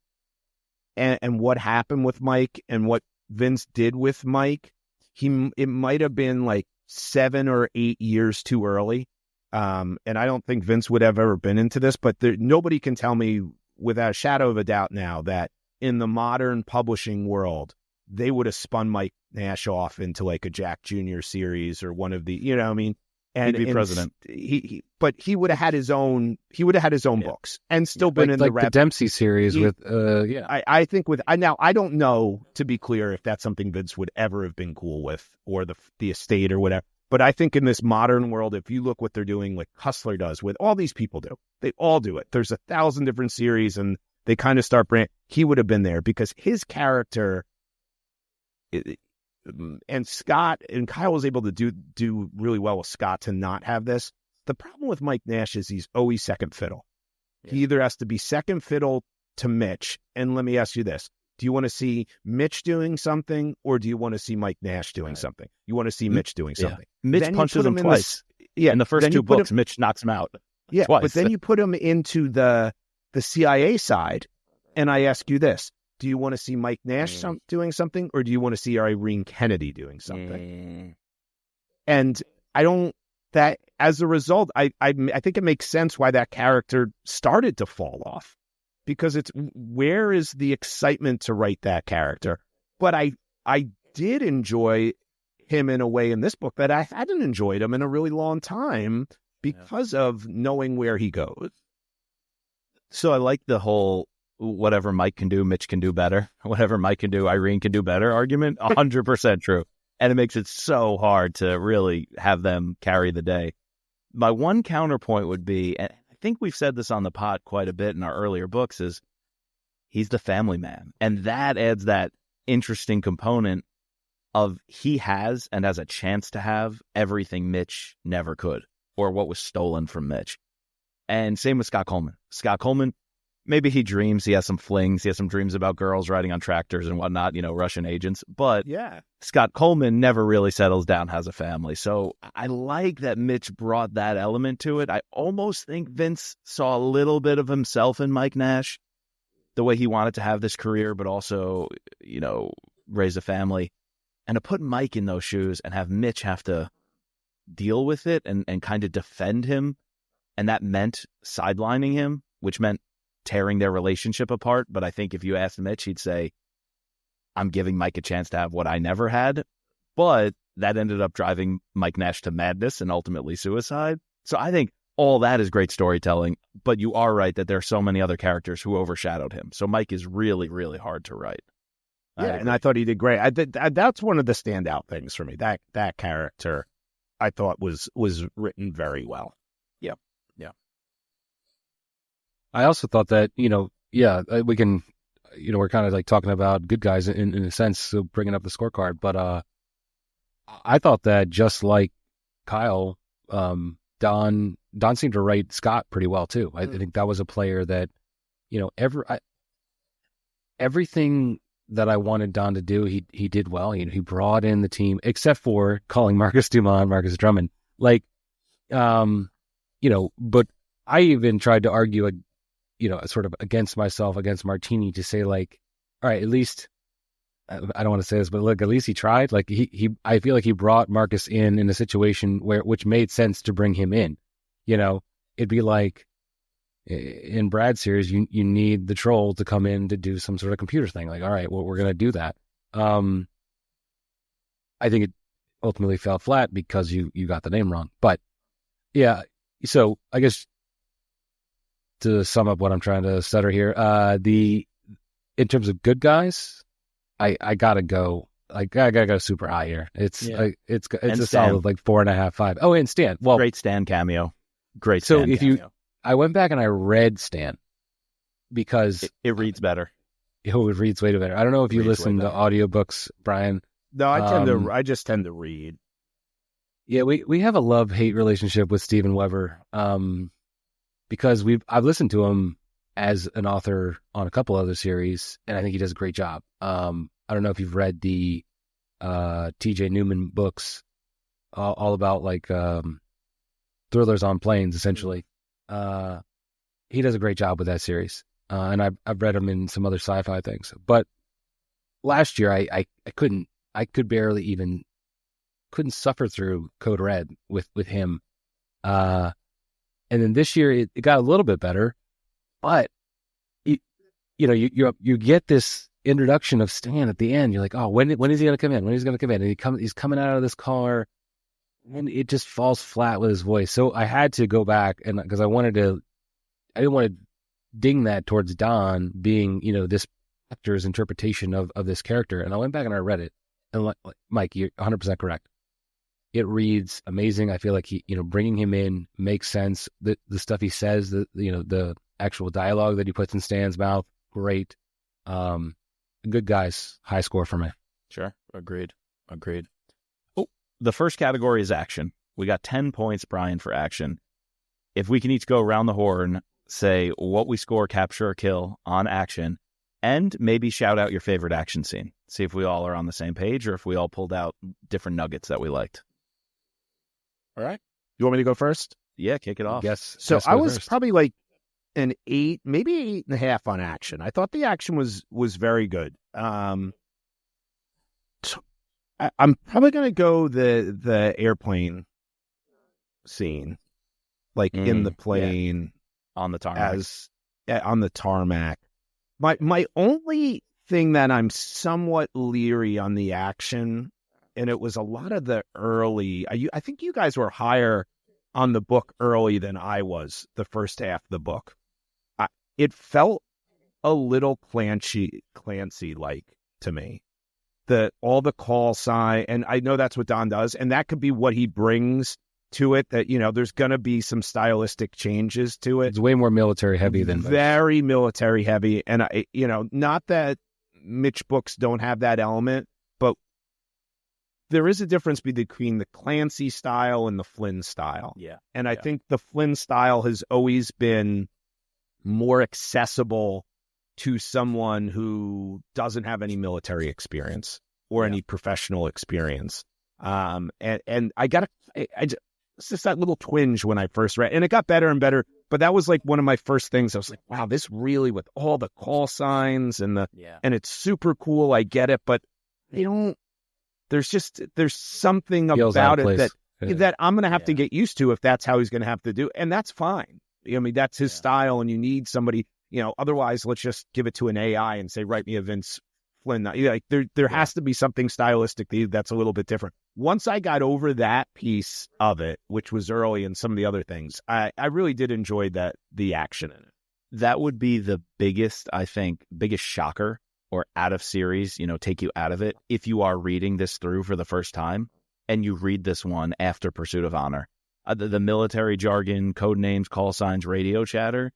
and what happened with Mike and what Vince did with Mike, it might have been like 7 or 8 years too early. And I don't think Vince would have ever been into this, but nobody can tell me without a shadow of a doubt now that in the modern publishing world, they would have spun Mike Nash off into like a Jack Jr. series or one of the, I mean, and He'd be president. But he would have had his own. He would have had his own books and still been in the Dempsey series with. I think with now I don't know, to be clear, if that's something Vince would ever have been cool with, or the estate or whatever. But I think in this modern world, if you look what they're doing, like Hustler does with all these people do, they all do it. There's 1,000 different series, and they kind of start brand. He would have been there because his character. And Scott and Kyle was able to do really well with Scott to not have this. The problem with Mike Nash is he's always second fiddle. Yeah. He either has to be second fiddle to Mitch. And let me ask you this. Do you want to see Mitch doing something, or do you want to see Mike Nash doing something? You want to see Mitch doing something. Mitch then punches him twice. In the first two books, Mitch knocks him out twice. But then you put him into the CIA side, and I ask you this. Do you want to see Mike Nash doing something, or do you want to see Irene Kennedy doing something? And I don't. That as a result, I think it makes sense why that character started to fall off, because it's where is the excitement to write that character? But I did enjoy him in a way in this book that I hadn't enjoyed him in a really long time because of knowing where he goes. So I like the whole. Whatever Mike can do, Mitch can do better. Whatever Mike can do, Irene can do better argument. 100% true. And it makes it so hard to really have them carry the day. My one counterpoint would be, and I think we've said this on the pod quite a bit in our earlier books, is he's the family man. And that adds that interesting component of he has and has a chance to have everything Mitch never could, or what was stolen from Mitch. And same with Scott Coleman. Scott Coleman, maybe he dreams, he has some flings, he has some dreams about girls riding on tractors and whatnot, Russian agents. But Scott Coleman never really settles down, has a family. So I like that Mitch brought that element to it. I almost think Vince saw a little bit of himself in Mike Nash, the way he wanted to have this career, but also, raise a family. And to put Mike in those shoes and have Mitch have to deal with it and kind of defend him, and that meant sidelining him, which meant tearing their relationship apart. But I think if you asked Mitch, he'd say, I'm giving Mike a chance to have what I never had. But that ended up driving Mike Nash to madness and ultimately suicide. So I think all that is great storytelling, but you are right that there are so many other characters who overshadowed him. So Mike is really, really hard to write. Yeah, and I thought he did great. That's one of the standout things for me. That character, I thought was written very well. Yep. Yeah. I also thought that, we can, we're kind of like talking about good guys in a sense, so bringing up the scorecard. But I thought that just like Kyle, Don seemed to write Scott pretty well too. I think that was a player that, everything that I wanted Don to do, he did well. He brought in the team, except for calling Marcus Dumont, Marcus Drummond. But I even tried to argue, sort of against myself, against Martini, to say like, all right, at least, I don't want to say this, but look, at least he tried. Like I feel like he brought Marcus in a situation which made sense to bring him in. It'd be like in Brad's series, you need the troll to come in to do some sort of computer thing. Like, all right, well, we're going to do that. I think it ultimately fell flat because you got the name wrong. But yeah, so I guess to sum up what I'm trying to stutter here, in terms of good guys, I gotta go. I gotta go super high here. It's a Stan. solid like 4.5, 5. Oh, and Stan. Well, great Stan cameo. Great. So Stan if cameo. I went back and I read Stan because it reads better. It reads way better. I don't know if you listen to audiobooks, Brian. No, I just tend to read. Yeah, we have a love-hate relationship with Steven Weber, because I've listened to him as an author on a couple other series, and I think he does a great job. I don't know if you've read the T.J. Newman books, all about like thrillers on planes, essentially. He does a great job with that series, and I've read him in some other sci-fi things. But last year, I couldn't suffer through Code Red with him, and then this year it got a little bit better, but you get this introduction of Stan at the end. You're like, oh, when is he going to come in? When is he going to come in? And he's coming out of this car, and it just falls flat with his voice. So I had to go back, and because I didn't want to ding that towards Don being, this actor's interpretation of this character. And I went back and I read it, and like, Mike, you're 100% correct. It reads amazing. I feel like he, bringing him in makes sense. The stuff he says, the actual dialogue that he puts in Stan's mouth, great. Good guys, high score for me. Sure. Agreed. Oh, the first category is action. We got 10 points, Brian, for action. If we can each go around the horn, say what we score, capture, or kill on action, and maybe shout out your favorite action scene. See if we all are on the same page or if we all pulled out different nuggets that we liked. All right. You want me to go first? Yeah, kick it off. Yes. So I was probably like an 8, maybe 8.5 on action. I thought the action was very good. I'm probably going to go the airplane scene, like in the plane, on the tarmac. On the tarmac. My only thing that I'm somewhat leery on the action, and it was a lot of the early. I think you guys were higher on the book early than I was. The first half of the book, it felt a little Clancy-like to me. All the call sign, and I know that's what Don does, and that could be what he brings to it. That there's going to be some stylistic changes to it. It's way more military heavy than very military heavy, and not that Mitch books don't have that element, but there is a difference between the Clancy style and the Flynn style. Yeah, and I think the Flynn style has always been more accessible to someone who doesn't have any military experience or any professional experience. And I it's just that little twinge when I first read, and it got better and better. But that was like one of my first things. I was like, wow, this really, with all the call signs and and it's super cool. I get it, but they don't there's something Feels out about of it place. that I'm going to have to get used to if that's how he's going to have to do. And that's fine. I mean, that's his style, and you need somebody, otherwise let's just give it to an AI and say, write me a Vince Flynn. Like there has to be something stylistic that's a little bit different. Once I got over that piece of it, which was early and some of the other things, I really did enjoy the action in it. That would be the biggest shocker or out of series, take you out of it. If you are reading this through for the first time and you read this one after Pursuit of Honor, the military jargon, code names, call signs, radio chatter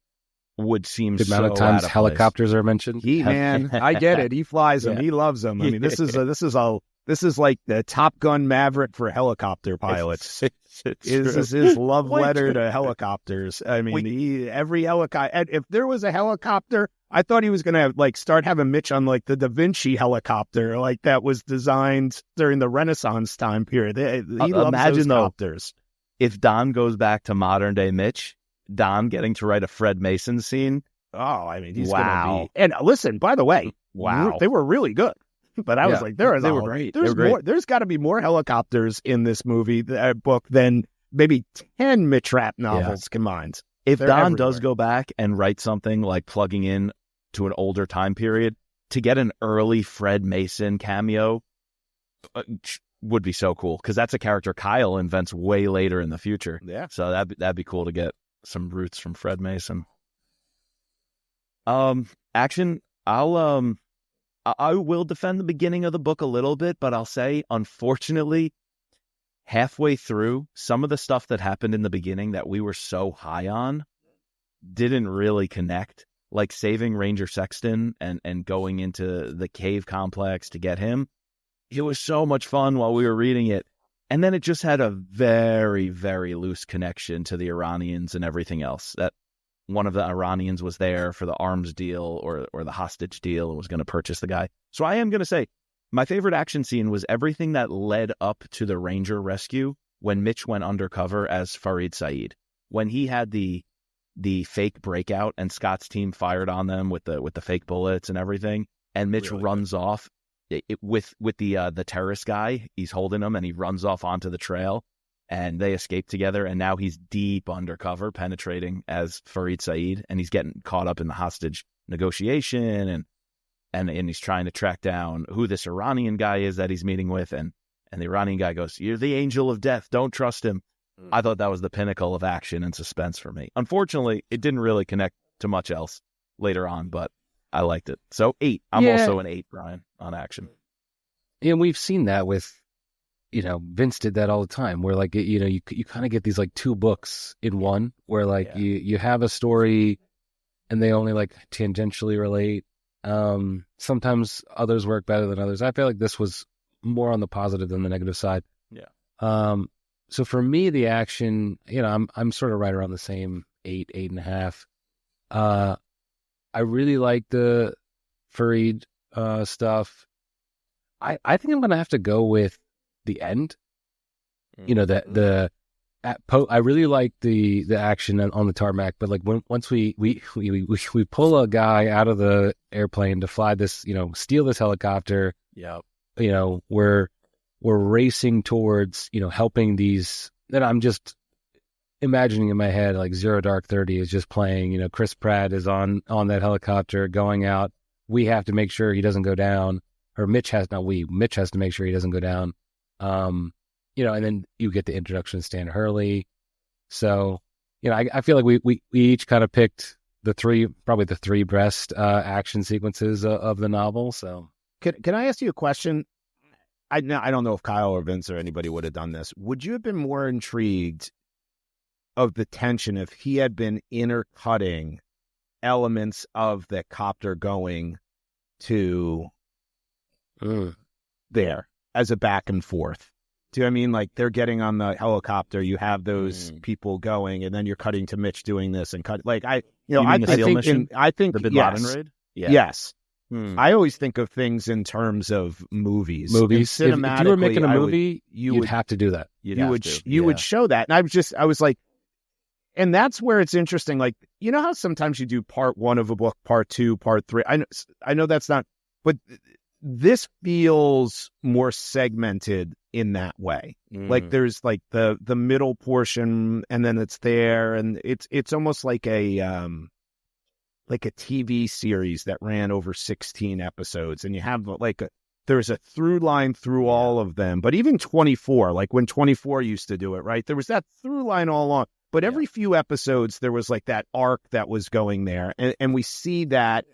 would seem the amount of times helicopters are mentioned. Man, I get it. He flies them. He loves them. I mean, this is like the Top Gun Maverick for helicopter pilots. This is his love letter to helicopters. I mean, every helicopter. If there was a helicopter, I thought he was going to start having Mitch on the Da Vinci helicopter, that was designed during the Renaissance time period. He loves those copters. If Don goes back to modern day Mitch, Don getting to write a Fred Mason scene. Oh, I mean, he's going to be. And listen, by the way, they were really good. But I was like, they were great. There's got to be more helicopters in this movie book than maybe 10 Mitch Rapp novels combined. If Don does go back and write something like plugging in to an older time period, to get an early Fred Mason cameo would be so cool, because that's a character Kyle invents way later in the future. Yeah. So that'd be cool to get some roots from Fred Mason. Action. I will defend the beginning of the book a little bit, but I'll say, unfortunately, halfway through, some of the stuff that happened in the beginning that we were so high on didn't really connect. Like saving Ranger Sexton and going into the cave complex to get him. It was so much fun while we were reading it. And then it just had a very, very loose connection to the Iranians and everything else. That one of the Iranians was there for the arms deal or the hostage deal and was going to purchase the guy. So I am going to say my favorite action scene was everything that led up to the Ranger rescue when Mitch went undercover as Farid Saeed. When he had the fake breakout and Scott's team fired on them with the fake bullets and everything, and Mitch runs off with the terrorist guy. He's holding him and he runs off onto the trail. And they escape together, and now he's deep undercover, penetrating as Farid Saeed, and he's getting caught up in the hostage negotiation, and he's trying to track down who this Iranian guy is that he's meeting with, and the Iranian guy goes, "You're the angel of death, don't trust him." I thought that was the pinnacle of action and suspense for me. Unfortunately, it didn't really connect to much else later on, but I liked it. So 8. I'm also an 8, Brian, on action. And we've seen that with, Vince did that all the time, where you kind of get these two books in one, where you have a story and they only tangentially relate. Sometimes others work better than others. I feel like this was more on the positive than the negative side. Yeah. So for me, the action, I'm sort of right around the same 8, 8.5. I really like the Farid stuff. I think I'm going to have to go with the end. I really like the action on the tarmac, but once we pull a guy out of the airplane to fly this, steal this helicopter. Yeah. We're racing towards, helping these, that I'm just imagining in my head, Zero Dark 30 is just playing, Chris Pratt is on that helicopter going out. We have to make sure he doesn't go down, or Mitch has to make sure he doesn't go down. And then you get the introduction to Stan Hurley. So, I feel like we each kind of picked the three best action sequences of the novel. So can I ask you a question? I don't know if Kyle or Vince or anybody would have done this. Would you have been more intrigued of the tension if he had been intercutting elements of the copter going to there as a back and forth? Do you know what I mean? They're getting on the helicopter, you have those people going, and then you're cutting to Mitch doing this and cut. I think the Bin Laden raid. Yeah. Yes. I always think of things in terms of movies. Cinematically, if you were making a movie, you'd have to do that. You would show that. And I was like, and that's where it's interesting. How sometimes you do part 1 of a book, part 2, part 3. I know that's not, but this feels more segmented in that way. Like there's like the middle portion, and then it's there, and it's almost like a TV series that ran over 16 episodes, and you have there's a through line through all of them. But even 24, like when 24 used to do it, right? There was that through line all along. But every few episodes, there was like that arc that was going there. And we see that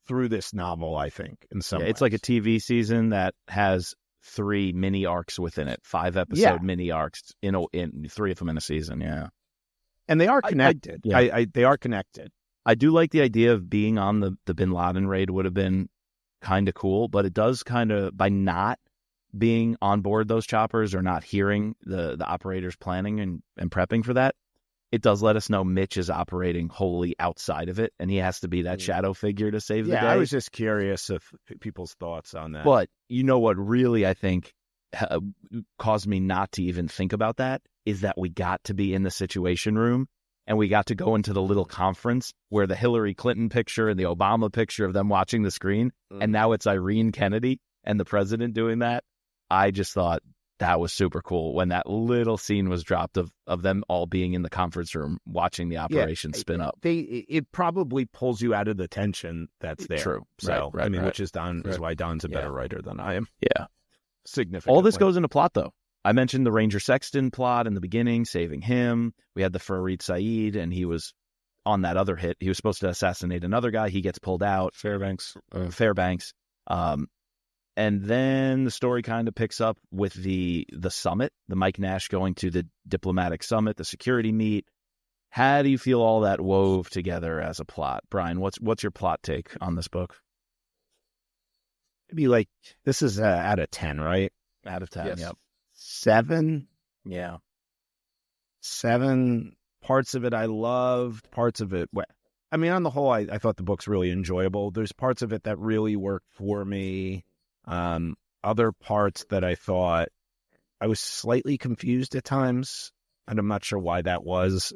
through this novel, I think, in some ways. It's like a TV season that has 3 mini arcs within it, 5 episode mini arcs in 3 of them in a season. Yeah. And they are connected. They are connected. I do like the idea of being on the Bin Laden raid would have been kind of cool, but it does kind of, by not being on board those choppers or not hearing the operators planning and prepping for that, it does let us know Mitch is operating wholly outside of it, and he has to be that shadow figure to save the day. Yeah, I was just curious of people's thoughts on that. But you know what really I think caused me not to even think about that is that we got to be in the Situation Room, and we got to go into the little conference where the Hillary Clinton picture and the Obama picture of them watching the screen, and now it's Irene Kennedy and the president doing that. I just thought that was super cool when that little scene was dropped of them all being in the conference room watching the operation spin up. It probably pulls you out of the tension that's there. True. So, right, which is why Don's a better writer than I am. Yeah. Significantly. All this goes into plot, though. I mentioned the Ranger Sexton plot in the beginning, saving him. We had the Fareed Saeed, and he was on that other hit. He was supposed to assassinate another guy. He gets pulled out. Fairbanks. And then the story kind of picks up with the summit, the Mike Nash going to the diplomatic summit, the security meet. How do you feel all that wove together as a plot? Brian, what's your plot take on this book? It'd be like, this is out of 10, right? Out of 10, Yes. Yep. 7? Yeah. 7. Parts of it I loved, parts of it... I mean, on the whole, I thought the book's really enjoyable. There's parts of it that really worked for me. Other parts that I thought I was slightly confused at times, and I'm not sure why that was.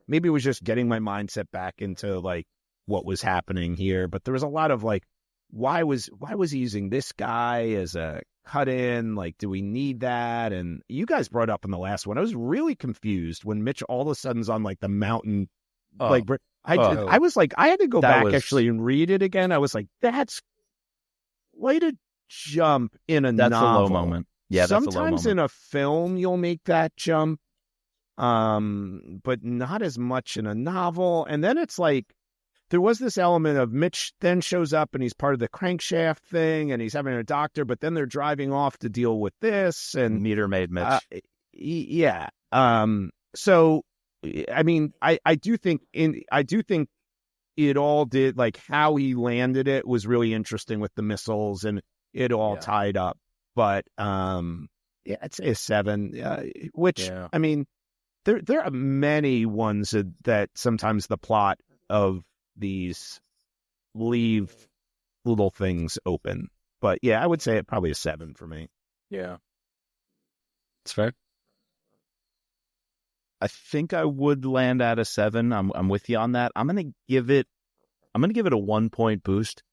Maybe it was just getting my mindset back into like what was happening here. But there was a lot of like, why was he using this guy as a cut in? Like, do we need that? And you guys brought up in the last one, I was really confused when Mitch all of a sudden's on like the mountain. I was like, I had to go back actually and read it again. I was like, that's quite a jump in a That's novel. a low moment. Yeah, that's sometimes a low moment. in a film you'll make that jump, but not as much in a novel. And then it's like there was this element of Mitch then shows up and he's part of the crankshaft thing, and he's having a doctor, but then they're driving off to deal with this and Meter Maid Mitch. yeah. So I mean, I do think it all did, like how he landed it was really interesting with the missiles and it all tied up. But I'd say a 7, which I mean, there are many ones that sometimes the plot of these leave little things open. But yeah, I would say it probably a 7 for me. Yeah. It's fair. I think I would land at a 7. I'm with you on that. I'm gonna give it a 1-point boost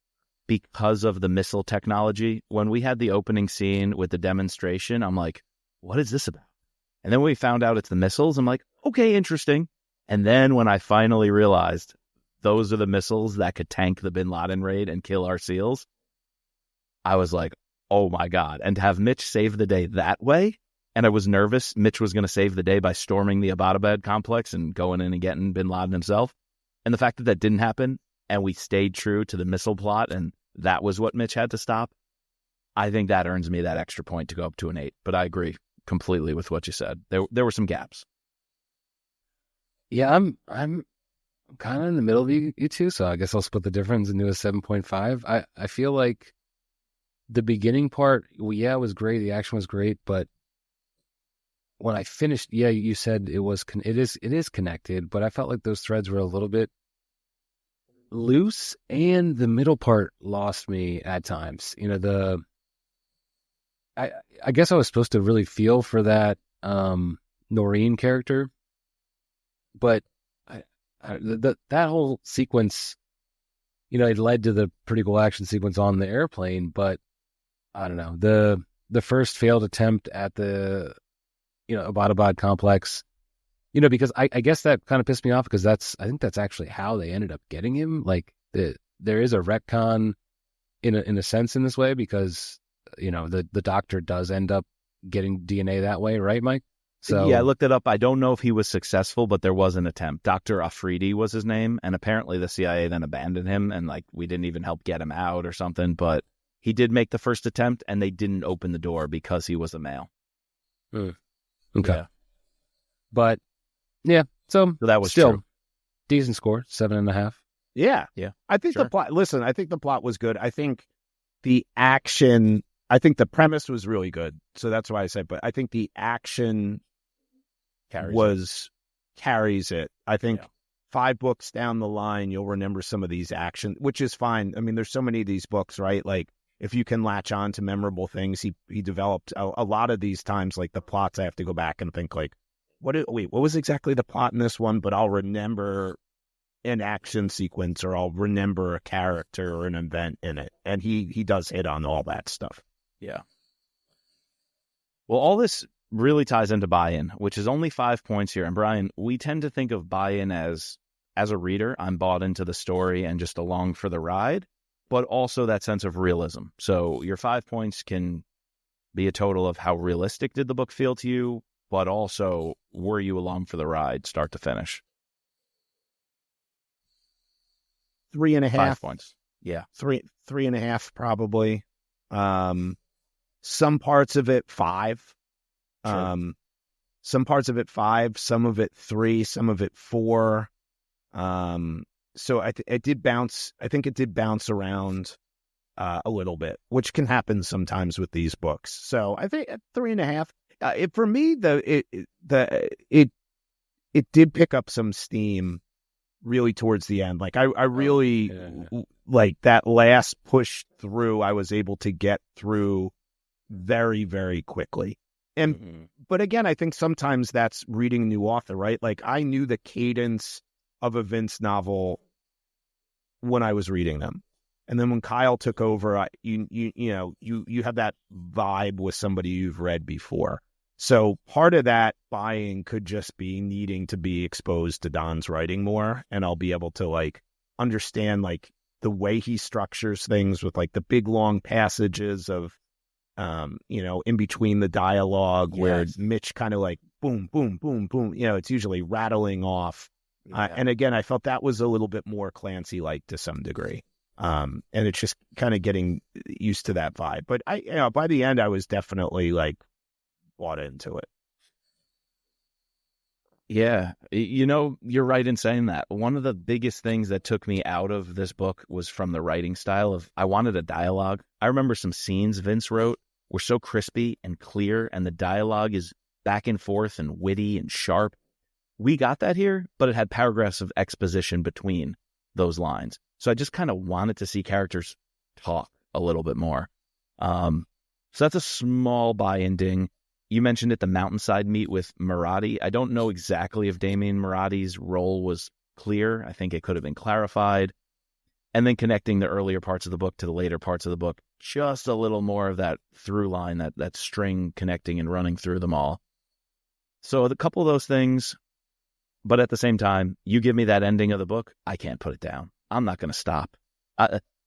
because of the missile technology. When we had the opening scene with the demonstration, I'm like, what is this about? And then when we found out it's the missiles, I'm like, okay, interesting. And then when I finally realized those are the missiles that could tank the Bin Laden raid and kill our SEALs, I was like, oh my God. And to have Mitch save the day that way, and I was nervous Mitch was going to save the day by storming the Abbottabad complex and going in and getting Bin Laden himself. And the fact that that didn't happen, and we stayed true to the missile plot, and that was what Mitch had to stop, I think that earns me that extra point to go up to an 8. But I agree completely with what you said. There were some gaps. Yeah, I'm kind of in the middle of you two, so I guess I'll split the difference and do a 7.5. I feel like the beginning part, it was great. The action was great, but when I finished, you said it is connected, but I felt like those threads were a little bit loose, and the middle part lost me at times. You know, I guess I was supposed to really feel for that Noreen character, but that whole sequence, you know, it led to the pretty cool action sequence on the airplane, but I don't know, the first failed attempt at the Abbottabad complex. Because I guess that kind of pissed me off because I think that's actually how they ended up getting him. Like there is a retcon in a sense in this way because the doctor does end up getting DNA that way, right, Mike? So yeah, I looked it up. I don't know if he was successful, but there was an attempt. Dr. Afridi was his name, and apparently the CIA then abandoned him, and like we didn't even help get him out or something. But he did make the first attempt, and they didn't open the door because he was a male. Okay, Yeah. But yeah, so that was still true. Decent score, 7.5. Yeah. I think Sure. the plot. Listen, I think the plot was good. I think the action. I think the premise was really good. So that's why I said. But I think the action carries it. I think 5 books down the line, you'll remember some of these actions, which is fine. I mean, there's so many of these books, right? Like if you can latch on to memorable things, he developed a lot of these times. Like the plots, I have to go back and think like, what was exactly the plot in this one? But I'll remember an action sequence, or I'll remember a character or an event in it, and he does hit on all that stuff. Yeah. Well, all this really ties into buy-in, which is only 5 points here. And Brian, we tend to think of buy-in as a reader, I'm bought into the story and just along for the ride, but also that sense of realism. So your 5 points can be a total of how realistic did the book feel to you, but also were you along for the ride, start to finish? 3.5 5 points. Yeah. 3.5 probably. Some parts of it 5. Sure. Some parts of it 5, some of it 3, some of it 4. So it did bounce. I think it did bounce around a little bit, which can happen sometimes with these books. So I think at 3.5. For me, it did pick up some steam really towards the end. Like I really like that last push through. I was able to get through very, very quickly. And but again, I think sometimes that's reading a new author, right? Like I knew the cadence of a Vince novel when I was reading them, and then when Kyle took over, you have that vibe with somebody you've read before. So part of that buying could just be needing to be exposed to Don's writing more, and I'll be able to like understand like the way he structures things with like the big long passages of in between the dialogue where Mitch kind of like boom, boom, boom, boom. It's usually rattling off. And again, I felt that was a little bit more Clancy-like to some degree. And it's just kind of getting used to that vibe. But by the end, I was definitely like bought into it. Yeah. You're right in saying that. One of the biggest things that took me out of this book was from the writing style of I wanted a dialogue. I remember some scenes Vince wrote were so crispy and clear, and the dialogue is back and forth and witty and sharp. We got that here, but it had paragraphs of exposition between those lines. So I just kind of wanted to see characters talk a little bit more. So that's a small buy-in ding. You mentioned it, the mountainside meet with Marathi. I don't know exactly if Damien Marathi's role was clear. I think it could have been clarified. And then connecting the earlier parts of the book to the later parts of the book, just a little more of that through line, that string connecting and running through them all. So a couple of those things, but at the same time, you give me that ending of the book, I can't put it down. I'm not going to stop.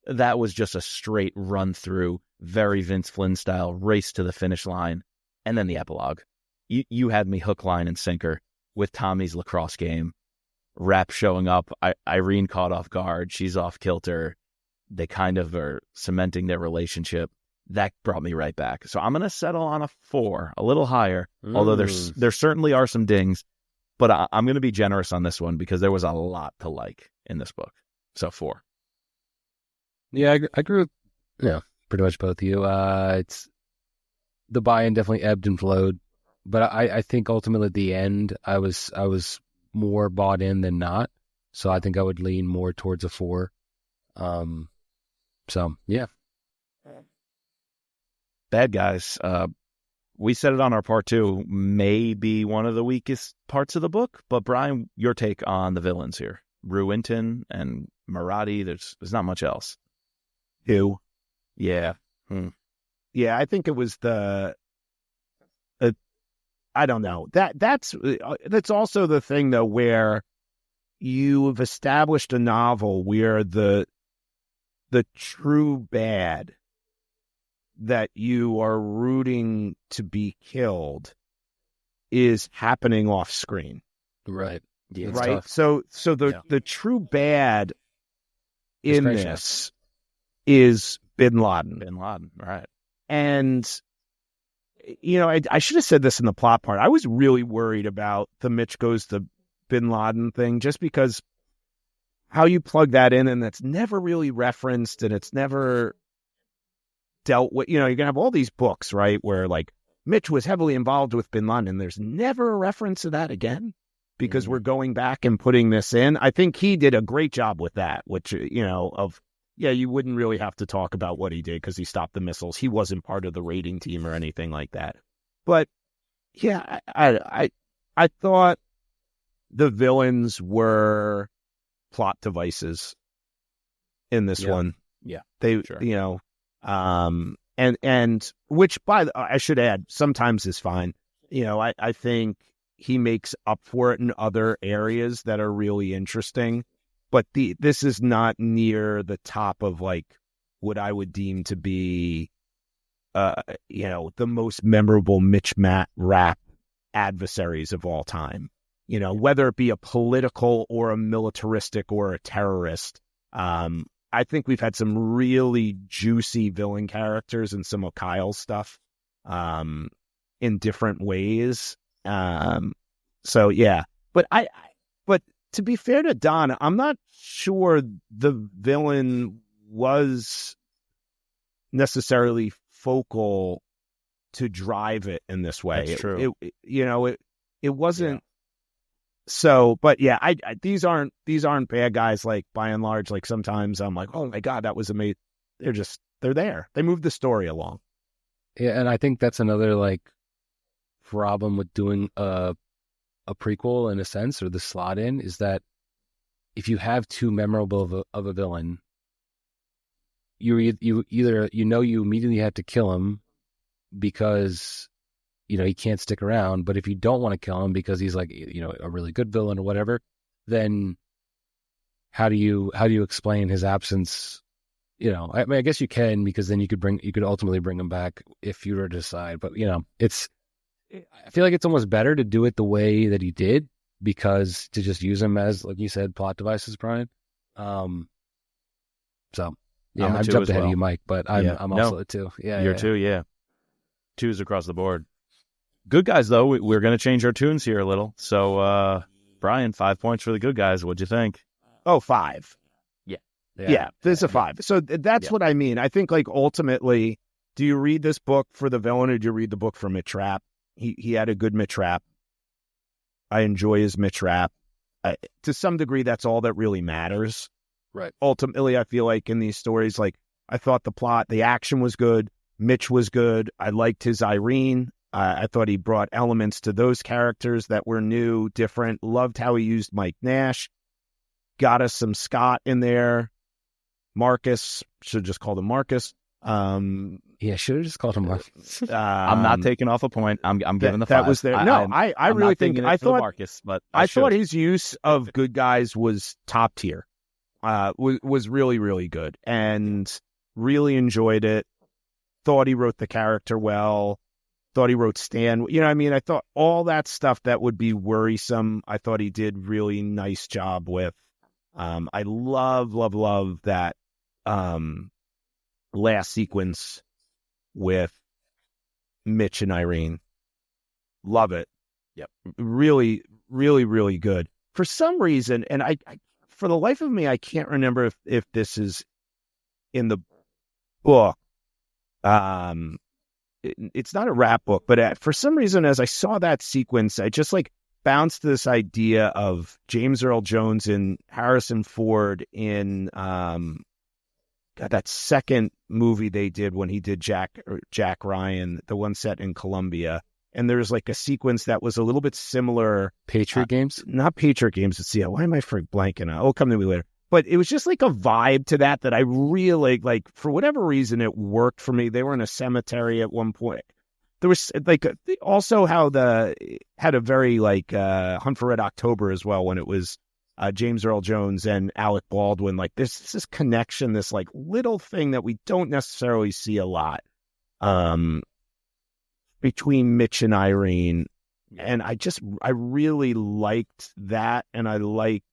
That was just a straight run through, very Vince Flynn style, race to the finish line. And then the epilogue. You had me hook, line, and sinker with Tommy's lacrosse game. Rapp showing up, Irene caught off guard, she's off kilter. They kind of are cementing their relationship. That brought me right back. So I'm going to settle on a 4, a little higher, although there certainly are some dings. But I'm going to be generous on this one because there was a lot to like in this book. So 4. Yeah, I agree with pretty much both of you. It's the buy-in definitely ebbed and flowed, but I think ultimately at the end I was more bought in than not. So I think I would lean more towards a 4. So yeah. Bad Guys. We said it on our part 2, maybe one of the weakest parts of the book. But Brian, your take on the villains here: Ruinton and Marathi. There's not much else. Who? Yeah. Yeah, I think it was I don't know. That's also the thing though, where you've established a novel where the true bad that you are rooting to be killed is happening off screen. Right. Yeah, it's right. tough. So the true bad in Discretion. this is Bin Laden. Bin Laden, right. And, I should have said this in the plot part. I was really worried about the Mitch goes to Bin Laden thing, just because how you plug that in, and that's never really referenced, and it's never dealt with. You're going to have all these books, right, where like Mitch was heavily involved with Bin Laden, and there's never a reference to that again, because we're going back and putting this in. I think he did a great job with that, which, you wouldn't really have to talk about what he did because he stopped the missiles. He wasn't part of the raiding team or anything like that. But yeah, I thought the villains were plot devices in this one. Yeah, they, sure. And which I should add, sometimes is fine. I think he makes up for it in other areas that are really interesting. But this is not near the top of like what I would deem to be, the most memorable Mitch Rapp adversaries of all time. Whether it be a political or a militaristic or a terrorist. I think we've had some really juicy villain characters in some of Kyle's stuff, in different ways. So yeah, but to be fair to Don, I'm not sure the villain was necessarily focal to drive it in this way. That's true. It wasn't. Yeah. So, but yeah, these aren't bad guys. Like by and large, like sometimes I'm like, oh my God, that was amazing. They're there. They move the story along. Yeah, and I think that's another like problem with doing a prequel in a sense, or the slot in, is that if you have too memorable of a villain, you either you immediately have to kill him because he can't stick around, but if you don't want to kill him because he's like a really good villain or whatever, then how do you explain his absence? I mean, I guess you can, because then you could ultimately bring him back if you were to decide, but I feel like it's almost better to do it the way that he did, because to just use them as, like you said, plot devices, Brian. So yeah, I'm I've jumped ahead of you, Mike, but I'm also a two. Yeah, you're two. Yeah, twos across the board. Good guys, though. We're going to change our tunes here a little. So, Brian, 5 points for the good guys. What'd you think? Oh, 5. Yeah, there's a 5. So that's what I mean. I think, like, ultimately, do you read this book for the villain, or do you read the book for Mitch Rapp? He had a good Mitch Rapp. I enjoy his Mitch Rapp. To some degree, that's all that really matters. Right. Ultimately, I feel like in these stories, like, I thought the plot, the action was good. Mitch was good. I liked his Irene. I thought he brought elements to those characters that were new, different. Loved how he used Mike Nash. Got us some Scott in there. Marcus, should have just called him Marcus. Yeah, should have just called him Marcus. I'm not taking off a point. I'm giving the 5. That was there. I really think I thought Marcus, but I thought his use of good guys was top tier. Was really, really good, and really enjoyed it. Thought he wrote the character well. Thought he wrote Stan. I thought all that stuff that would be worrisome, I thought he did really nice job with. I love that last sequence with Mitch and Irene. Love it. Yep. Really, really, really good. For some reason, and I for the life of me, I can't remember if this is in the book. It's not a rap book, but for some reason, as I saw that sequence, I just like bounced this idea of James Earl Jones and Harrison Ford in that second movie they did when he did Jack Ryan, the one set in Colombia. And there's like a sequence that was a little bit similar. Patriot Games? Not Patriot Games. Let's see. Why am I blanking out? It'll come to me later. but it was just like a vibe to that I really like. For whatever reason, it worked for me. They were in a cemetery at one point. There was like also how had a very like Hunt for Red October as well, when it was James Earl Jones and Alec Baldwin. Like this connection, this like little thing that we don't necessarily see a lot between Mitch and Irene. And I really liked that. And I like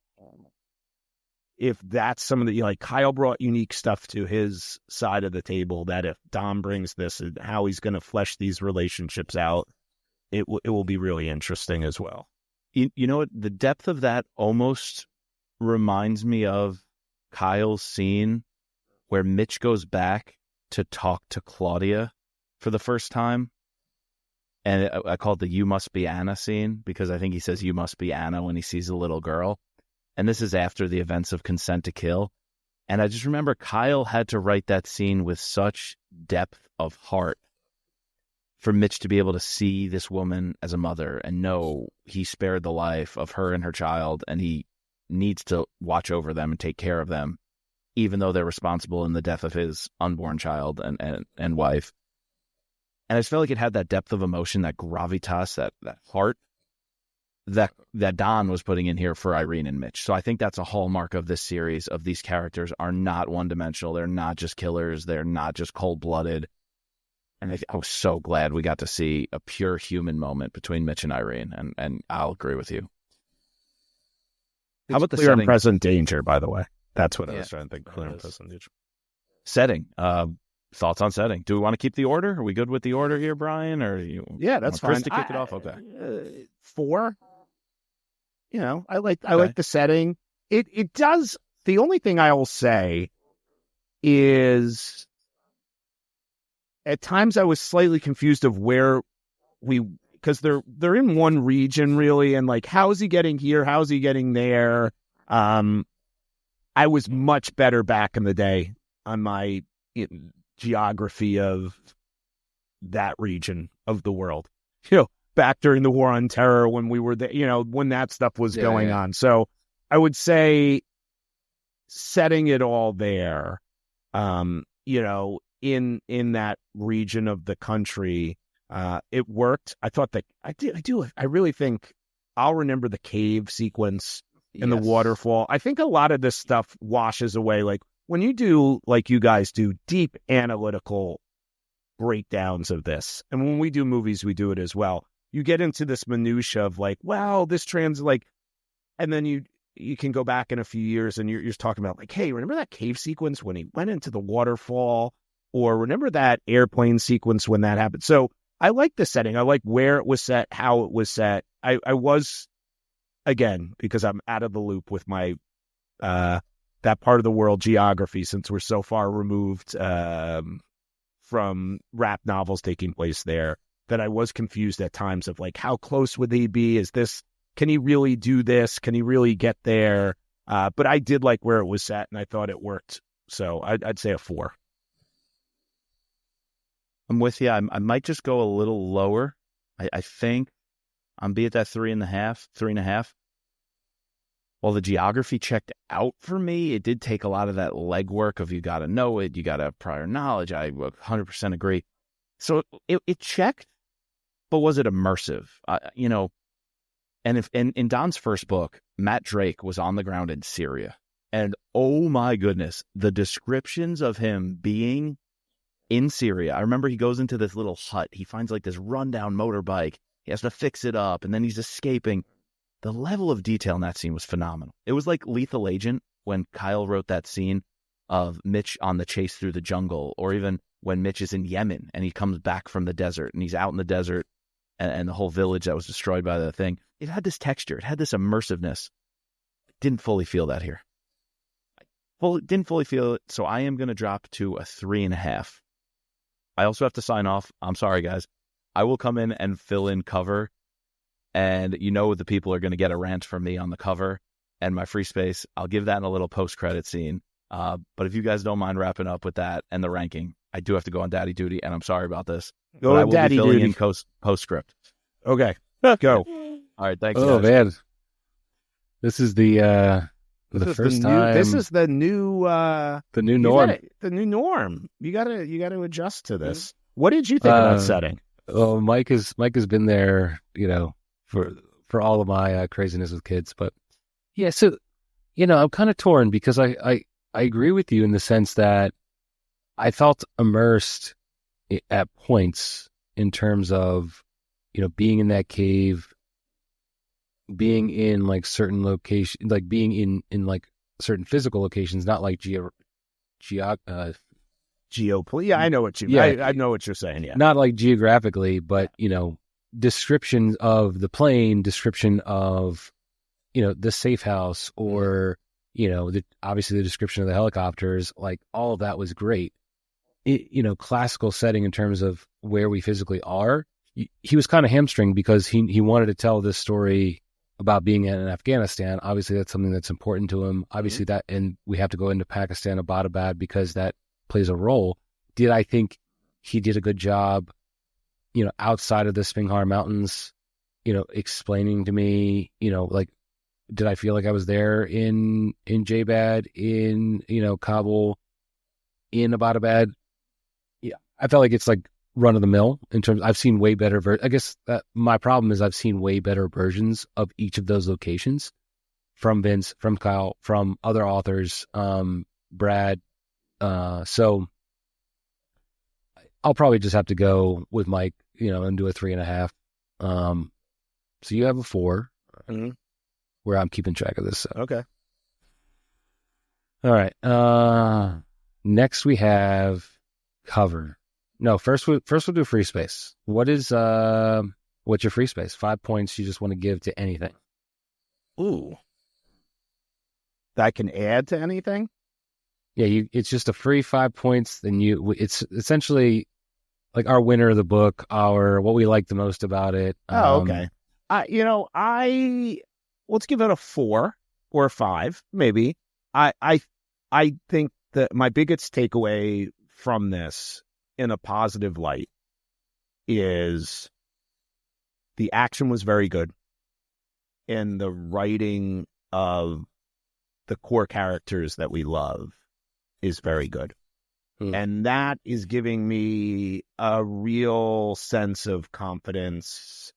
if that's some of the, like Kyle brought unique stuff to his side of the table, that if Don brings this and how he's going to flesh these relationships out, it will be really interesting as well. You know what? The depth of that almost reminds me of Kyle's scene where Mitch goes back to talk to Claudia for the first time. And I call it the "You must be Anna" scene, because I think he says "You must be Anna" when he sees a little girl. And this is after the events of Consent to Kill. And I just remember Kyle had to write that scene with such depth of heart for Mitch to be able to see this woman as a mother and know he spared the life of her and her child, and he needs to watch over them and take care of them, even though they're responsible in the death of his unborn child and wife. And I just felt like it had that depth of emotion, that gravitas, that heart that Don was putting in here for Irene and Mitch. So I think that's a hallmark of this series, of these characters are not one-dimensional. They're not just killers. They're not just cold-blooded. And I was so glad we got to see a pure human moment between Mitch and Irene, and I'll agree with you. How about the clear and present danger, by the way? That's what I was trying to think. Clear and present danger. Setting. Thoughts on setting? Do we want to keep the order? Are we good with the order here, Brian? Or that's fine. Chris to kick it off? Okay. 4. You know, I like the setting. It does. The only thing I will say is, at times I was slightly confused of where because they're in one region really, and like, how is he getting here? How is he getting there? I was much better back in the day on my geography of that region of the world. Back during the War on Terror, when we were there, when that stuff was going on. So I would say setting it all there, in that region of the country, it worked. I thought that I really think I'll remember the cave sequence and the waterfall. I think a lot of this stuff washes away. Like when you do, like you guys do, deep analytical breakdowns of this, and when we do movies, we do it as well. You get into this minutia of like, wow, this and then you can go back in a few years and you're just talking about like, hey, remember that cave sequence when he went into the waterfall, or remember that airplane sequence when that happened. So I like the setting. I like where it was set, how it was set. I was, again, because I'm out of the loop with my that part of the world geography, since we're so far removed from rap novels taking place there, that I was confused at times of like, how close would he be? Can he really do this? Can he really get there? But I did like where it was set, and I thought it worked. So I'd say a 4. I'm with you. I might just go a little lower. I think I'm be at that 3.5. While the geography checked out for me, it did take a lot of that legwork of you got to know it, you got to have prior knowledge. I 100% agree. So it checked, but was it immersive? And if in Don's first book, Matt Drake was on the ground in Syria, and oh my goodness, the descriptions of him being in Syria. I remember he goes into this little hut. He finds like this rundown motorbike. He has to fix it up, and then he's escaping. The level of detail in that scene was phenomenal. It was like Lethal Agent when Kyle wrote that scene of Mitch on the chase through the jungle, or even when Mitch is in Yemen and he comes back from the desert and he's out in the desert and the whole village that was destroyed by the thing. It had this texture. It had this immersiveness. I didn't fully feel that here. Didn't fully feel it, so I am going to drop to a 3.5. I also have to sign off. I'm sorry, guys. I will come in and fill in cover, and the people are going to get a rant from me on the cover and my free space. I'll give that in a little post-credit scene. But if you guys don't mind wrapping up with that and the ranking, I do have to go on daddy duty, and I'm sorry about this. Go on daddy duty. I will be filling in postscript. Okay, go. All right, thanks, Oh, guys. man. This is the for the first time. This is the new the new norm. The new norm. You gotta adjust to this. What did you think of that setting? Oh, Mike has been there, for all of my craziness with kids. But yeah, so I'm kind of torn because I agree with you in the sense that I felt immersed at points in terms of being in that cave, being in like certain locations, like being in like certain physical locations, not like geopolitical. Yeah, I know what you. Yeah, I know what you're saying. Yeah, not like geographically, but description of the plane, description of the safe house, or obviously the description of the helicopters. Like all of that was great. Classical setting in terms of where we physically are. He was kind of hamstringed because he wanted to tell this story about being in Afghanistan. Obviously, that's something that's important to him. Obviously, that, and we have to go into Pakistan, Abbottabad, because that plays a role. Did I think he did a good job, outside of the Spinghar Mountains, explaining to me, like, did I feel like I was there in Jaybad, in, Kabul, in Abbottabad? Yeah, I felt like it's like run of the mill in terms. I've seen way better. I guess that my problem is I've seen way better versions of each of those locations from Vince, from Kyle, from other authors, Brad. So I'll probably just have to go with Mike, and do a 3.5. So you have a 4, where I'm keeping track of this. So. Okay. All right. Next we have cover. No, first we'll do free space. What's your free space? 5 points you just want to give to anything. Ooh. That can add to anything? Yeah, it's just a free 5 points. Then it's essentially like our winner of the book, what we like the most about it. Okay. Let's give it a 4 or a 5, maybe. I think that my biggest takeaway from this, in a positive light, is the action was very good, and the writing of the core characters that we love is very good. And that is giving me a real sense of confidence.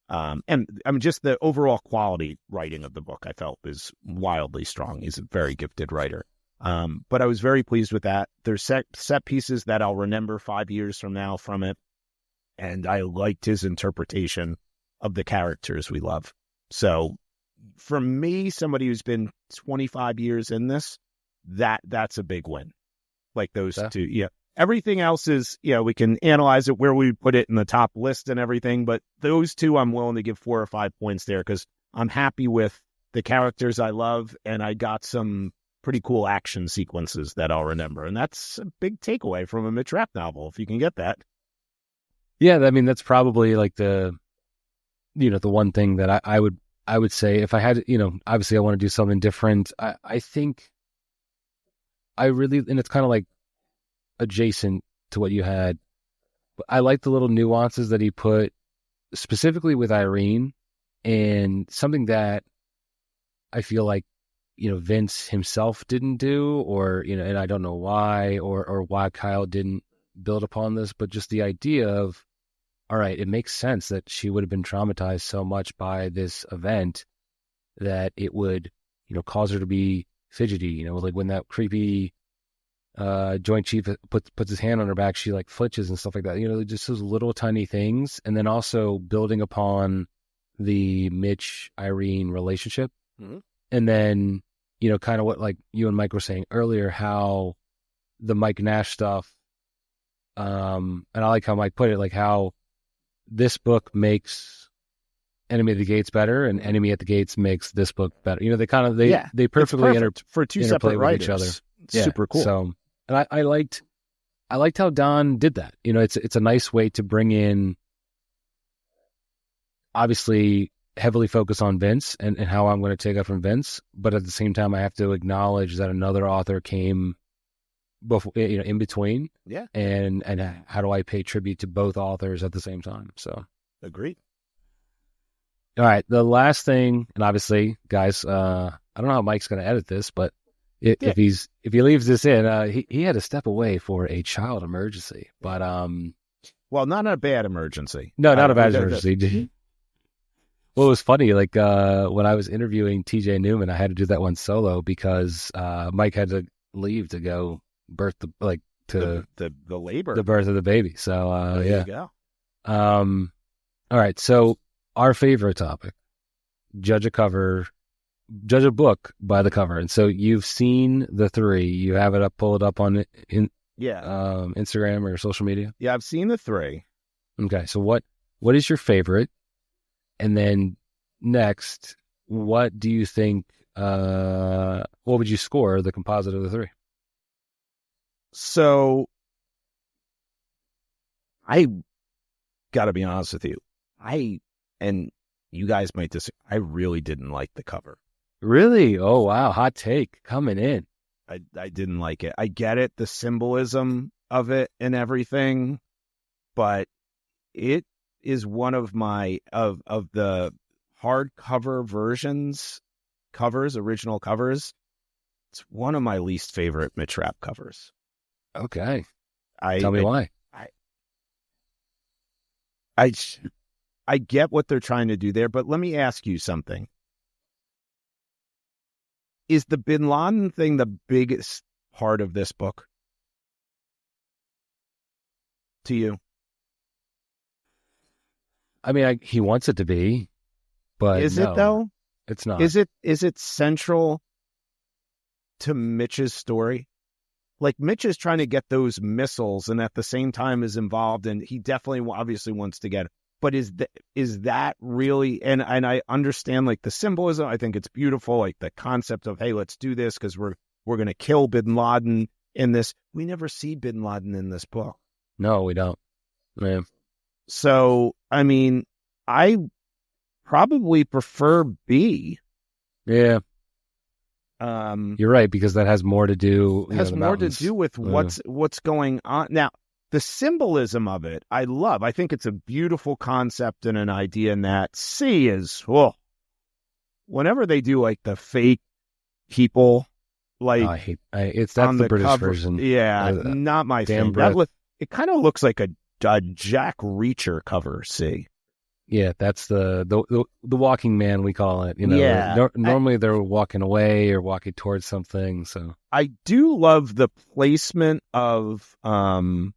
And I mean, just the overall quality writing of the book, I felt, is wildly strong. He's a very gifted writer. But I was very pleased with that. There's set pieces that I'll remember 5 years from now from it. And I liked his interpretation of the characters we love. So for me, somebody who's been 25 years in this, that's a big win. Like those two. Yeah. Everything else is, we can analyze it where we put it in the top list and everything. But those two, I'm willing to give 4 or 5 points there because I'm happy with the characters I love. And I got some pretty cool action sequences that I'll remember. And that's a big takeaway from a Mitch Rapp novel, if you can get that. Yeah, I mean, that's probably like the one thing that I would say if I had, obviously I want to do something different. I think I really, and it's kind of like adjacent to what you had, but I like the little nuances that he put specifically with Irene, and something that I feel like, Vince himself didn't do, or, and I don't know why, or why Kyle didn't build upon this, but just the idea of, all right, it makes sense that she would have been traumatized so much by this event that it would, cause her to be fidgety, like when that creepy Joint Chief puts his hand on her back, she like flinches and stuff like that, just those little tiny things. And then also building upon the Mitch Irene relationship. And then, kind of what like you and Mike were saying earlier, how the Mike Nash stuff, and I like how Mike put it, like how this book makes Enemy at the Gates better, and Enemy at the Gates makes this book better. They kind of they perfectly for two separate writers. Each other. Yeah, super cool. So, and I liked how Don did that. It's a nice way to bring in, obviously heavily focus on Vince and how I'm going to take up from Vince, but at the same time I have to acknowledge that another author came before, in between. Yeah. And how do I pay tribute to both authors at the same time? So agreed. All right. The last thing, and obviously, guys, I don't know how Mike's going to edit this, but if he leaves this in, he had to step away for a child emergency. But well, not a bad emergency. No, not a bad emergency. Well, it was funny. Like when I was interviewing TJ Newman, I had to do that one solo because Mike had to leave to go birth the labor, the birth of the baby. So there you go. All right. So our favorite topic: judge a book by the cover. And so you've seen the three. You have it up, pull it up on Instagram or social media. Yeah, I've seen the three. Okay. So what is your favorite? And then next, what do you think, what would you score the composite of the three? So I got to be honest with you. And you guys might disagree. I really didn't like the cover. Really? Oh, wow. Hot take coming in. I didn't like it. I get it, the symbolism of it and everything, but it is one of my of the hardcover original covers. It's one of my least favorite Mitch Rapp covers. Okay. Tell me why. I get what they're trying to do there, but let me ask you something. Is the Bin Laden thing the biggest part of this book to you? I mean, he wants it to be, but is it though? It's not. Is it central to Mitch's story? Like Mitch is trying to get those missiles, and at the same time is involved, and he definitely obviously wants to get it. But is that really? And I understand like the symbolism. I think it's beautiful, like the concept of, hey, let's do this because we're going to kill Bin Laden in this. We never see Bin Laden in this book. No, we don't. Yeah. So, I mean, I probably prefer B. Yeah. You're right, because that has more to do. It has more to do with what's going on. Now, the symbolism of it, I love. I think it's a beautiful concept and an idea in that. C is, whenever they do like the fake people, like I hate that's the British cover, version. Yeah, not my thing. It kind of looks like a Jack Reacher cover. C. Yeah, that's the walking man, we call it. Normally they're walking away or walking towards something. So I do love the placement of the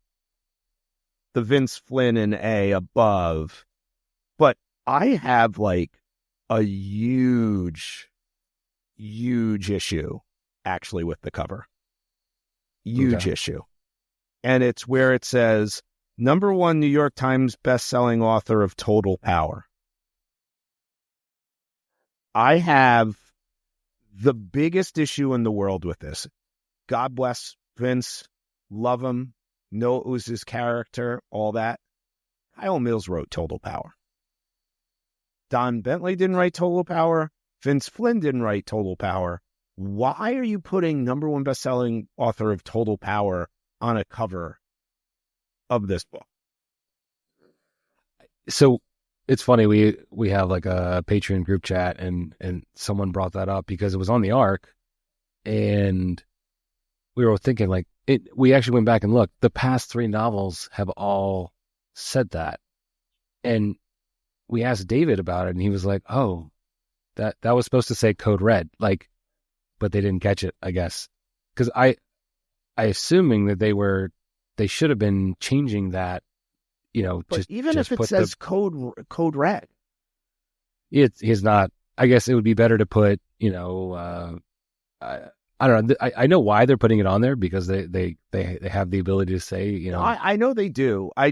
Vince Flynn in A above, but I have like a huge issue actually with the cover. Huge issue. And it's where it says, #1 New York Times bestselling author of Total Power. I have the biggest issue in the world with this. God bless Vince. Love him. Know it was his character, all that. Kyle Mills wrote Total Power. Don Bentley didn't write Total Power. Vince Flynn didn't write Total Power. Why are you putting #1 bestselling author of Total Power on a cover of this book? So it's funny, we have like a Patreon group chat, and someone brought that up because it was on the arc, and we were thinking like we actually went back and looked. The past 3 novels have all said that, and we asked David about it, and he was like, "Oh, that was supposed to say Code Red," like, but they didn't catch it, I guess, because I assuming that they should have been changing that, But even if it says Code Red, it's not. I guess it would be better to put, I don't know. I know why they're putting it on there, because they have the ability to say, I know they do. I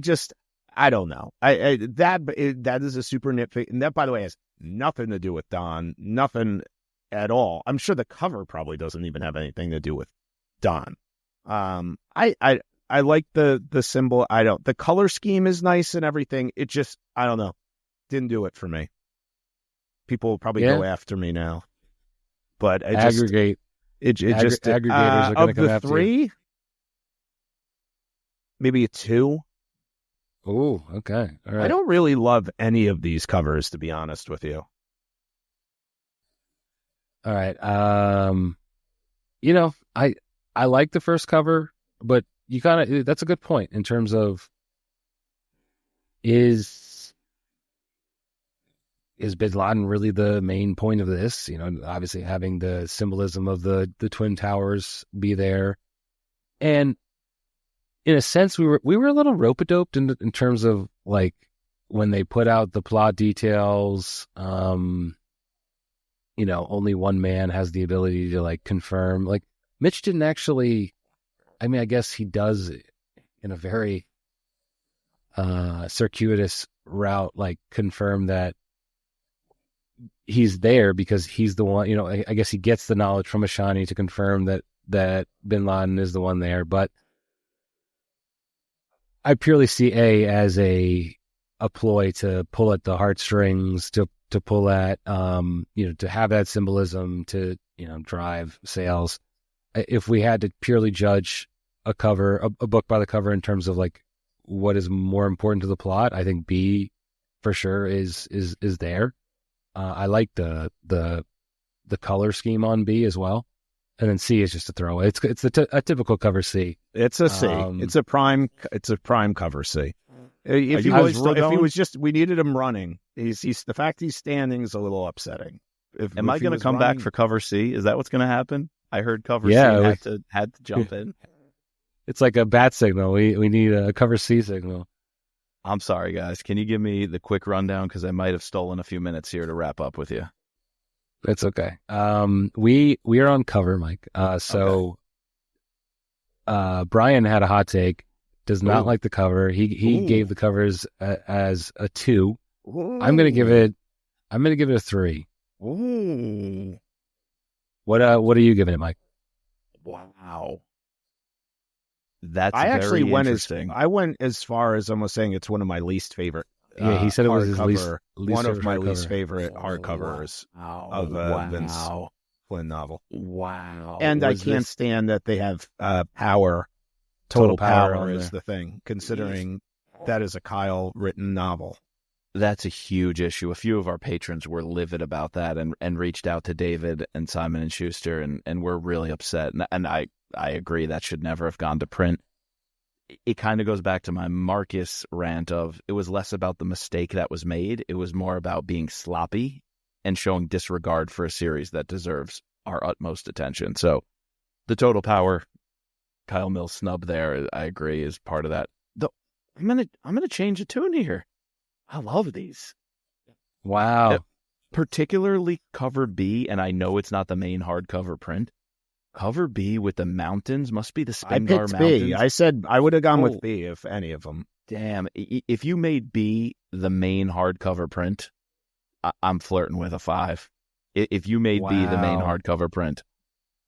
don't know. That is a super nitpick, and that, by the way, has nothing to do with Don. Nothing at all. I'm sure the cover probably doesn't even have anything to do with Don. I like the symbol. The color scheme is nice and everything. It just, I don't know. Didn't do it for me. People will probably go after me now. But aggregators are going to come after you. Maybe a 2. Oh, okay. All right. I don't really love any of these covers, to be honest with you. All right. I like the first cover, but that's a good point in terms of is Bin Laden really the main point of this? Obviously having the symbolism of the Twin Towers be there. And in a sense, we were a little rope-a-doped in terms of like when they put out the plot details, only one man has the ability to like confirm. Like Mitch didn't actually, I mean, I guess he does in a very circuitous route, like confirm that he's there because he's the one, I guess he gets the knowledge from Ashani to confirm that Bin Laden is the one there. But I purely see as a ploy to pull at the heartstrings, to pull at, to have that symbolism, to, drive sales. If we had to purely judge a book by the cover in terms of like what is more important to the plot, I think B for sure is there. I like the color scheme on B as well, and then C is just a throwaway. It's a typical cover C. It's a C. It's a prime cover C. If he was just, we needed him running. He's the fact he's standing is a little upsetting. Am I going to come back for cover C? Is that what's going to happen? I heard cover C had to jump in. It's like a bat signal. We need a cover C signal. I'm sorry, guys. Can you give me the quick rundown? Because I might have stolen a few minutes here to wrap up with you. It's okay. We are on cover, Mike. Brian had a hot take. Does not like the cover. He gave the covers as a 2. Ooh. I'm gonna give it a 3. Ooh. What are you giving it, Mike? Wow. That's I actually went as far as almost saying it's one of my least favorite. Yeah, he said it was his least one of my least hardcover. Favorite hardcovers of a Vince Flynn novel. Wow. And I can't stand that they have power. Total power is the thing, considering that is a Kyle written novel. That's a huge issue. A few of our patrons were livid about that and reached out to David and Simon and Schuster and were really upset. And I agree that should never have gone to print. It kind of goes back to my Marcus rant of it was less about the mistake that was made. It was more about being sloppy and showing disregard for a series that deserves our utmost attention. So the total power, Kyle Mills snub there, I agree, is part of that. Though I'm gonna change the tune here. I love these. Wow. Particularly cover B, and I know it's not the main hardcover print. Cover B with the mountains must be the Spingar Mountains. B. I said I would have gone with B if any of them. Damn. If you made B the main hardcover print, I'm flirting with a 5. If you made B the main hardcover print.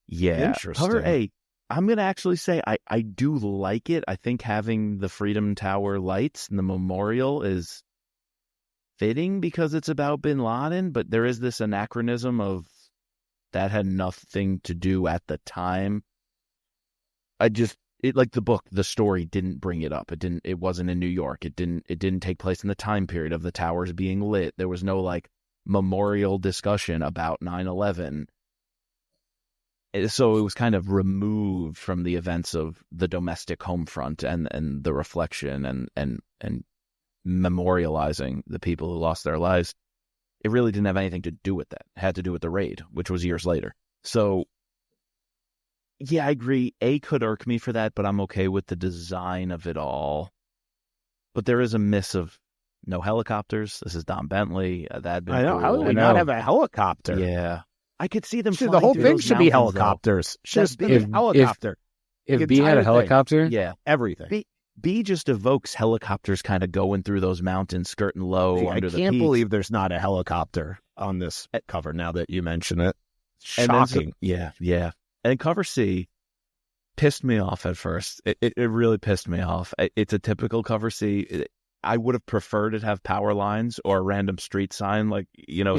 Yeah. Interesting. Cover A, I'm going to actually say I do like it. I think having the Freedom Tower lights and the memorial is fitting because it's about Bin Laden, but there is this anachronism of that had nothing to do at the time. Like the book, the story didn't bring it up. It wasn't in New York. It didn't take place in the time period of the towers being lit. There was no like memorial discussion about 9/11. So it was kind of removed from the events of the domestic home front and the reflection and memorializing the people who lost their lives. It really didn't have anything to do with that. It had to do with the raid, which was years later. So, yeah, I agree. A could irk me for that, but I'm okay with the design of it all. But there is a miss of no helicopters. This is Don Bentley. That'd been I know. cool. How would we not have a helicopter? Yeah. I could see them. The whole thing should be helicopters. Just be a helicopter. If B had a helicopter, yeah, everything. B just evokes helicopters kind of going through those mountains, skirting low under the peaks. I can't believe there's not a helicopter on this cover now that you mention it. Shocking. Yeah. And cover C pissed me off at first. It really pissed me off. It's a typical cover C. I would have preferred it have power lines or a random street sign, like,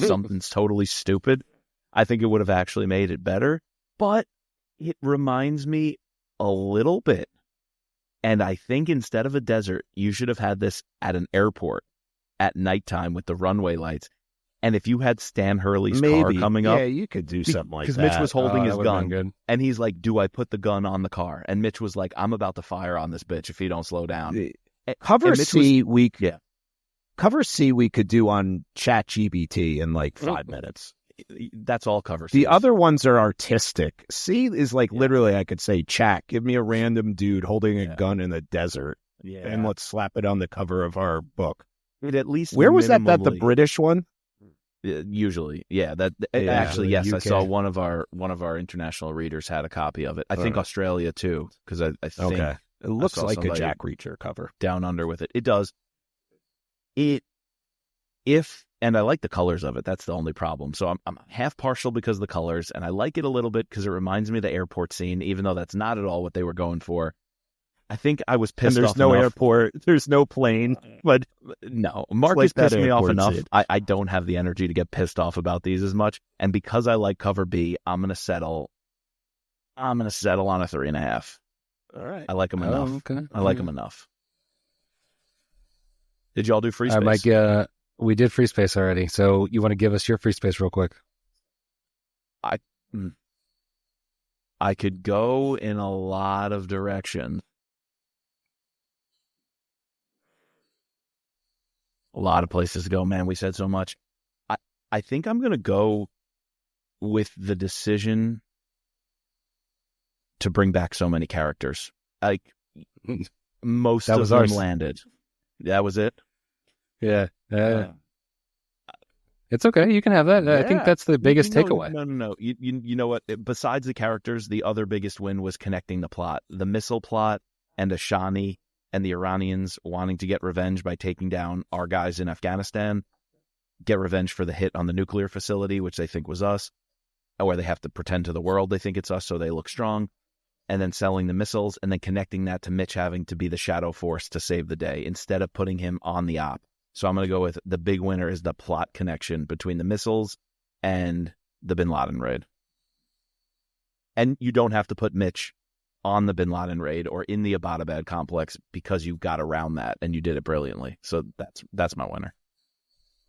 something's totally stupid. I think it would have actually made it better. But it reminds me a little bit And I think instead of a desert, you should have had this at an airport at nighttime with the runway lights. And if you had Stan Hurley's car coming up, you could do something like that. because Mitch was holding his that would've been gun, good. and he's like, "Do I put the gun on the car?" And Mitch was like, "I'm about to fire on this bitch if he don't slow down." Cover And Mitch C, Yeah. Cover C we could do on ChatGPT in like 5 minutes. That's all cover. The Cs. other ones are artistic. C is like literally, I could say, chat, give me a random dude holding a gun in the desert, and let's slap it on the cover of our book. It at least Where was that? That the minimally- British one? Usually, yeah. Yeah, Actually, the yes. I UK. saw one of our international readers had a copy of it. I think Australia too, because I think Okay. It looks saw like a somebody- Jack Reacher cover. Down Under with it. It does. And I like the colors of it. That's the only problem. So I'm half partial because of the colors, and I like it a little bit because it reminds me of the airport scene, even though that's not at all what they were going for. I think I was And pissed there's off no enough. airport, there's no plane, but No, Marcus like that pissed me off airport enough. scene. I don't have the energy to get pissed off about these as much. And because I like cover B, I'm gonna settle on a 3.5. all right. I like them enough. Okay. I like them enough. Did y'all do free All space? right, Mike. We did free space already. So you want to give us your free space real quick? I could go in a lot of directions. A lot of places to go. Man, we said so much. I think I'm going to go with the decision to bring back so many characters. Like, most That of was them ours. landed. That was it? Yeah. It's okay. You can have that. I think that's the biggest No, takeaway. No. You know what? Besides the characters, the other biggest win was connecting the plot. The missile plot and Ashani and the Iranians wanting to get revenge by taking down our guys in Afghanistan, get revenge for the hit on the nuclear facility, which they think was us, where they have to pretend to the world they think it's us so they look strong, and then selling the missiles, and then connecting that to Mitch having to be the shadow force to save the day instead of putting him on the op. So I'm going to go with the big winner is the plot connection between the missiles and the Bin Laden raid. And you don't have to put Mitch on the Bin Laden raid or in the Abbottabad complex because you got around that and you did it brilliantly. So that's my winner.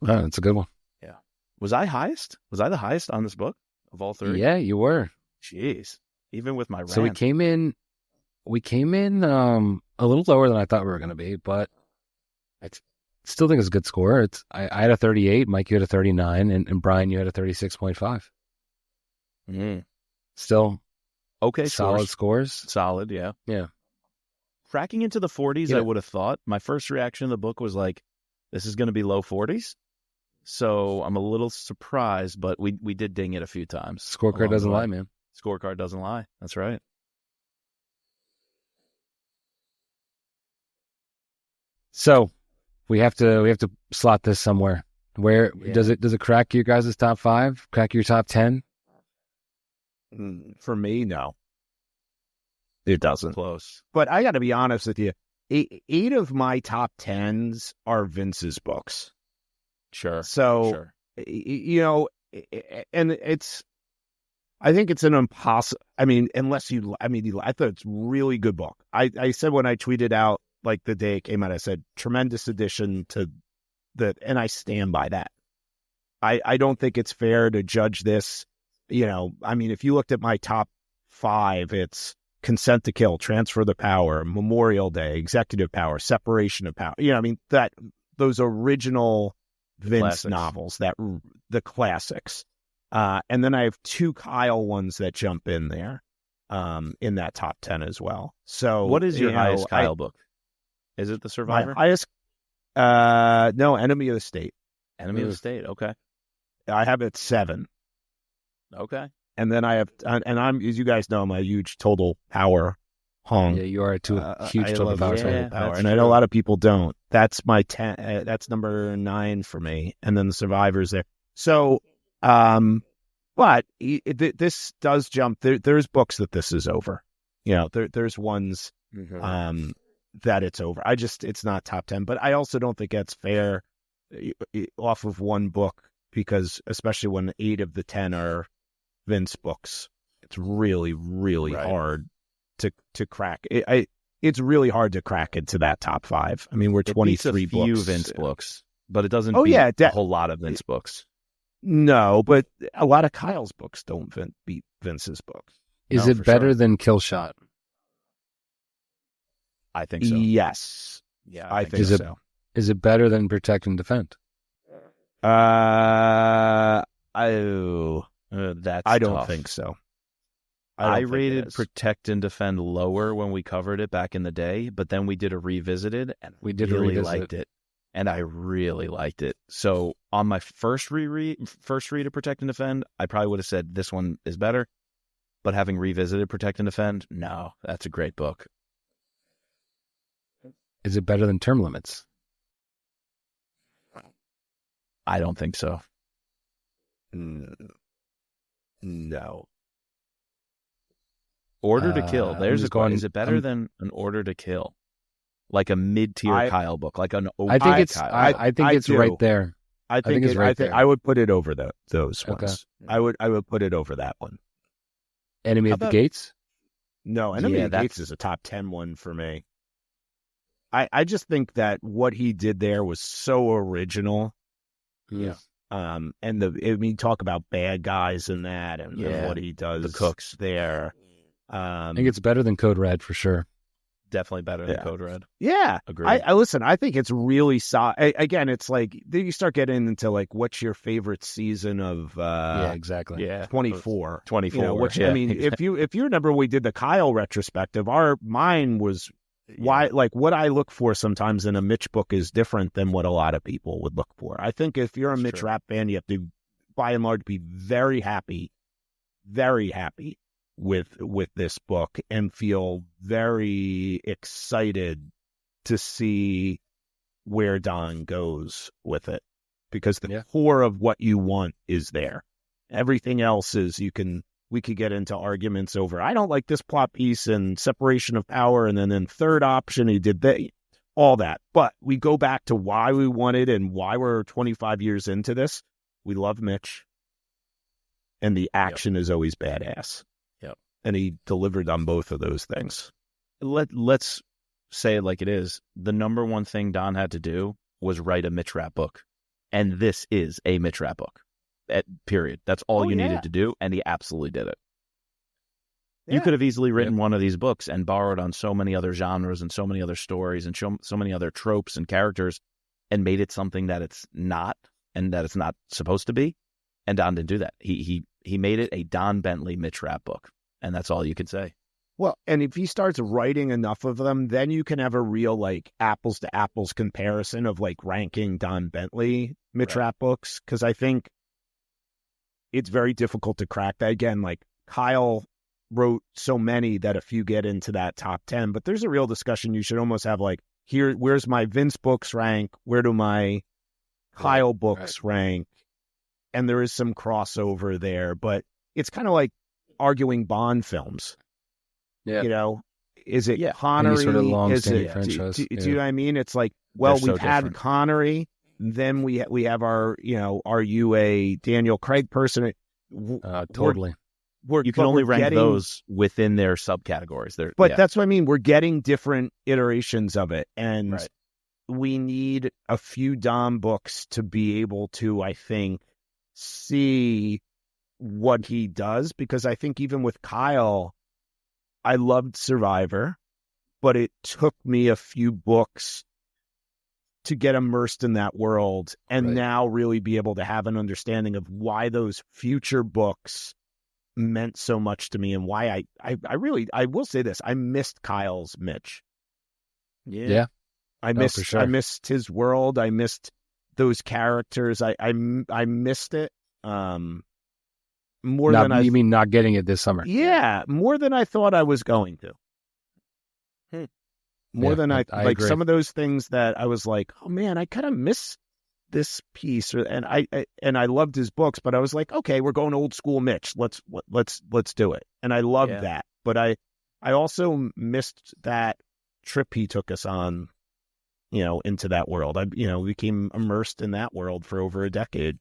Oh, that's a good one. Yeah. Was I highest? Was I the highest on this book of all three? Yeah, you were. Jeez. Even with my rant. So we came in a little lower than I thought we were going to be, but I still think it's a good score. I had a 38, Mike, you had a 39, and Brian, you had a 36.5. Still okay, solid scores. Solid, yeah. Yeah. Cracking into the 40s, Yeah. I would have thought. My first reaction to the book was like, this is going to be low 40s. So I'm a little surprised, but we did ding it a few times. Scorecard along doesn't the way. lie, man. Scorecard doesn't lie. That's right. So we have to slot this somewhere. Where Yeah. does it crack your guys' top 5? Crack your top 10? For me, no. It doesn't. Close. But I got to be honest with you. 8 of my top 10s are Vince's books. Sure. So, Sure. you know, and I think it's an impossible. I mean, I thought it's a really good book. I said when I tweeted out, like the day it came out, I said, tremendous addition to and I stand by that. I don't think it's fair to judge this. You know, I mean, if you looked at my top 5, it's Consent to Kill, Transfer the Power, Memorial Day, Executive Power, Separation of Power. You know, I mean, those original Vince Classics. novels, the classics. And then I have 2 Kyle ones that jump in there, in that top 10 as well. So What is your you know, highest Kyle book? Is it The Survivor? My highest, no, Enemy of the State. Enemy of the State. Okay. I have it 7. Okay. And then I have, and I'm, as you guys know, I'm a huge Total Power hong. Yeah, you are a huge I Total love Power Total fan. Power, that's and I know a true. lot of people don't. That's my 10. That's number 9 for me, and then The Survivor's there. So, but this does jump. There's books that this is over. You know, there's ones that it's over. It's not top 10, but I also don't think that's fair off of one book, because especially when 8 of the 10 are Vince books, it's really, really Right. hard to crack. it's really hard to crack into that top 5. I mean, we're It beats 23 a few books. Vince books, but it doesn't Oh, beat yeah, a whole lot of Vince books. No, but a lot of Kyle's books don't beat Vince's books. Is No, it for better sure. than Kill Shot? I think so. Yes. Yeah, I think Is it- so. Is it better than Protect and Defend? That's I don't tough. think so. I don't think it rated is. Protect and Defend lower when we covered it back in the day, but then we did a revisited and We did a really revisit. liked it. And I really liked it. So on my first read of Protect and Defend, I probably would have said this one is better. But having revisited Protect and Defend, no, that's a great book. Is it better than Term Limits? I don't think so. No. Order to Kill. I'm There's just a question. going- Is it better I'm- than an Order to Kill? Like a mid-tier Kyle book, like an I think OG it's. Kyle. I think I it's do. right there. I think it's right I think there. I would put it over those Okay. ones. I would put it over that one. Enemy How at the about- Gates. No, Enemy Yeah, of the Gates that's- is a top 10 one for me. I just think that what he did there was so original. Yeah. And talk about bad guys in that and Yeah, what he does the cooks. there. I think it's better than Code Red for sure. Definitely better than Yeah. Code Red. Yeah. Agreed. I listen, I think it's really again, it's like then you start getting into like what's your favorite season of Yeah, exactly. 24. 24. You know, which yeah. I mean, if you remember we did the Kyle retrospective, mine was why like what I look for sometimes in a Mitch book is different than what a lot of people would look for. I think if you're a That's Mitch true. Rapp fan, you have to by and large be very happy with this book and feel very excited to see where Don goes with it because the core of what you want is there. Everything else is we could get into arguments over, I don't like this plot piece and separation of power. And then third option, he did that, all that. But we go back to why we wanted and why we're 25 years into this. We love Mitch. And the action is always badass. Yep. And he delivered on both of those things. Let's say it like it is. The number one thing Don had to do was write a Mitch Rapp book. And this is a Mitch Rapp book. Period. That's all you needed to do, and he absolutely did it. You Yeah. could have easily written one of these books and borrowed on so many other genres and so many other stories and so many other tropes and characters and made it something that it's not and that it's not supposed to be. And Don didn't do that. He made it a Don Bentley Mitch Rapp book, and that's all you could say. Well, and if he starts writing enough of them, then you can have a real like apples to apples comparison of like ranking Don Bentley Mitch Rapp books. Because I think it's very difficult to crack that. Again, like Kyle wrote so many that a few get into that top 10, but there's a real discussion you should almost have like, where's my Vince books rank? Where do my Kyle books rank? And there is some crossover there, but it's kind of like arguing Bond films. Yeah. You know, is it Any Connery? sort of Is long-standing it, franchise. do you know what I mean? It's like, well, They're so we've had different. Connery, then we have our, are you a Daniel Craig person? Totally. You can only rank those within their subcategories. But that's what I mean. We're getting different iterations of it. And Right. we need a few Dom books to be able to, I think, see what he does. Because I think even with Kyle, I loved Survivor, but it took me a few books to get immersed in that world and now really be able to have an understanding of why those future books meant so much to me and why I will say this. I missed Kyle's Mitch. Yeah. I for sure. I missed his world. I missed those characters. I missed it. More than I You mean not getting it this summer? Yeah, more than I thought I was going to. More than I like agree. some of those things that I was like, oh man, I kind of miss this piece, and I loved his books, but I was like, okay, we're going old school Mitch. Let's do it, and I loved that. But I also missed that trip he took us on, into that world. I became immersed in that world for over a decade.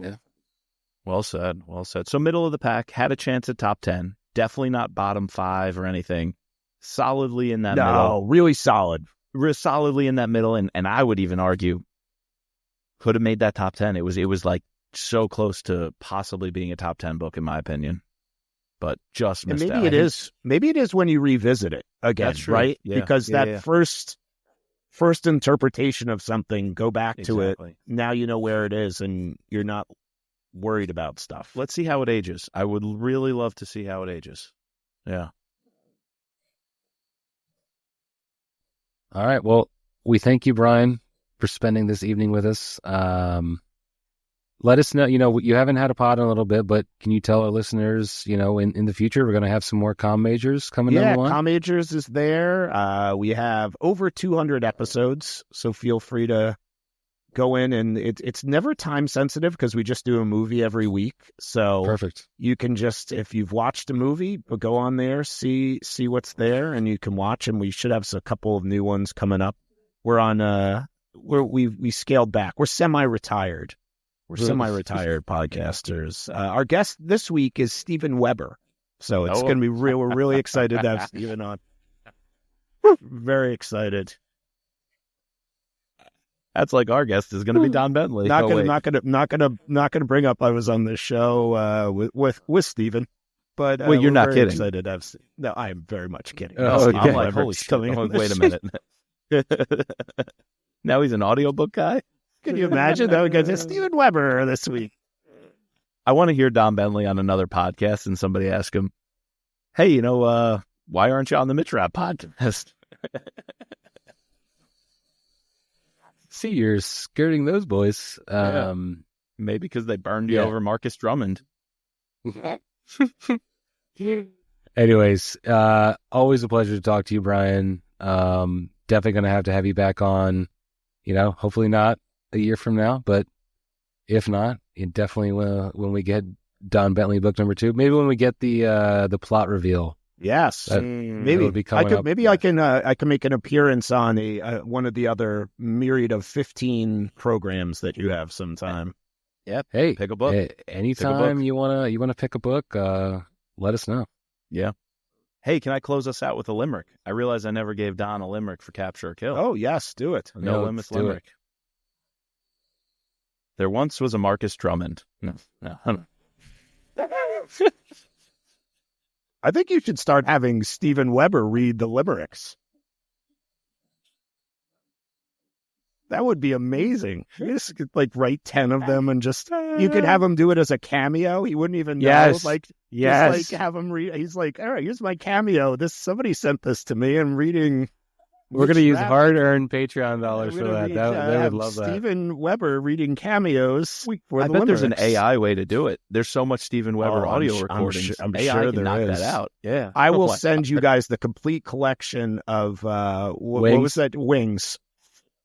Yeah. Well said. Well said. So middle of the pack, had a chance at top 10. Definitely not bottom 5 or anything. solidly in that middle. No, really solid. Solidly in that middle, and I would even argue could have made that top 10. It was like so close to possibly being a top 10 book in my opinion, but just missed And out. maybe it is when you revisit it again, That's true. right? Yeah. Because that first interpretation of something, go back to it. Now you know where it is, and you're not worried about stuff. Let's see how it ages. I would really love to see how it ages. Yeah. All right. Well, we thank you, Brian, for spending this evening with us. Let us know, you haven't had a pod in a little bit, but can you tell our listeners, in the future, we're going to have some more comm majors coming down the line? Yeah, comm majors is there. We have over 200 episodes, so feel free to go in, and it's never time sensitive because we just do a movie every week. So perfect. You can just, if you've watched a movie, go on there, see what's there, and you can watch. And we should have a couple of new ones coming up. We're on we scaled back. We're semi-retired. We're semi-retired podcasters. Our guest this week is Steven Weber, so it's going to be real. We're really excited to have Steven on. Very excited. That's like our guest is going to be Don Bentley. Not gonna bring up I was on the show with Steven, but wait, you're not kidding? Excited to have no, I am very much kidding. I'm like, holy shit! Wait a minute. Now he's an audiobook guy. Can you imagine that? We got Steven Weber this week. I want to hear Don Bentley on another podcast, and somebody ask him, "Hey, why aren't you on the Mitch Rapp podcast?" See, you're skirting those boys. Maybe because they burned you over Marcus Drummond. Anyways, always a pleasure to talk to you, Brian. Definitely going to have you back on, hopefully not a year from now, but if not, it definitely when we get Don Bentley book number 2, maybe when we get the plot reveal. Yes, maybe I can make an appearance on one of the other myriad of 15 programs that you have sometime. Yep. Hey, pick a book. Anytime you wanna pick a book, let us know. Yeah. Hey, can I close us out with a limerick? I realize I never gave Don a limerick for Capture or Kill. Oh yes, do it. No limits limerick. There once was a Marcus Drummond. No. I think you should start having Steven Weber read the limericks. That would be amazing. You just could write 10 of them and just you could have him do it as a cameo. He wouldn't even know. Yes. Just have him read. He's like, all right, here's my cameo. Somebody sent this to me. I'm reading. We're going to use hard-earned Patreon dollars for that. They would love that. Steven Weber reading cameos. I bet there's an AI way to do it. There's so much Steven Weber audio recordings. I'm AI sure can there knock is. that out. Yeah. I will send you guys the complete collection of what was that? Wings.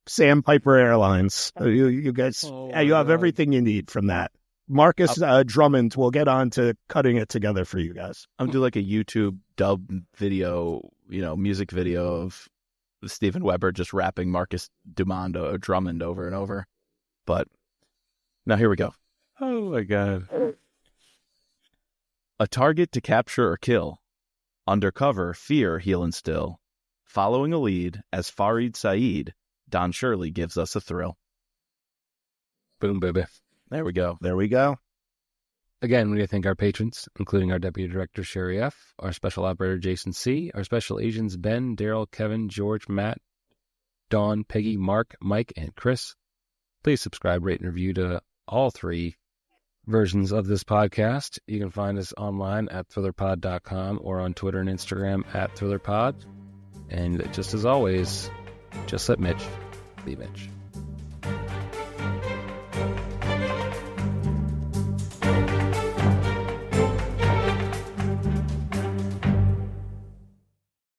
Sandpiper Airlines. You guys, you have everything you need from that. Marcus Drummond will get on to cutting it together for you guys. I'm doing like a YouTube dub video, music video of Steven Weber just rapping Marcus Drummond over and over. But now here we go. Oh my God. A target to capture or kill. Undercover, fear he'll instill. Following a lead as Farid Saeed, Don Shirley gives us a thrill. Boom, baby. There we go. There we go. Again, we thank our patrons, including our Deputy Director, Sherry F., our Special Operator, Jason C., our Special Agents, Ben, Daryl, Kevin, George, Matt, Dawn, Peggy, Mark, Mike, and Chris. Please subscribe, rate, and review to all 3 versions of this podcast. You can find us online at thrillerpod.com or on Twitter and Instagram at thrillerpod. And just as always, just let Mitch be Mitch.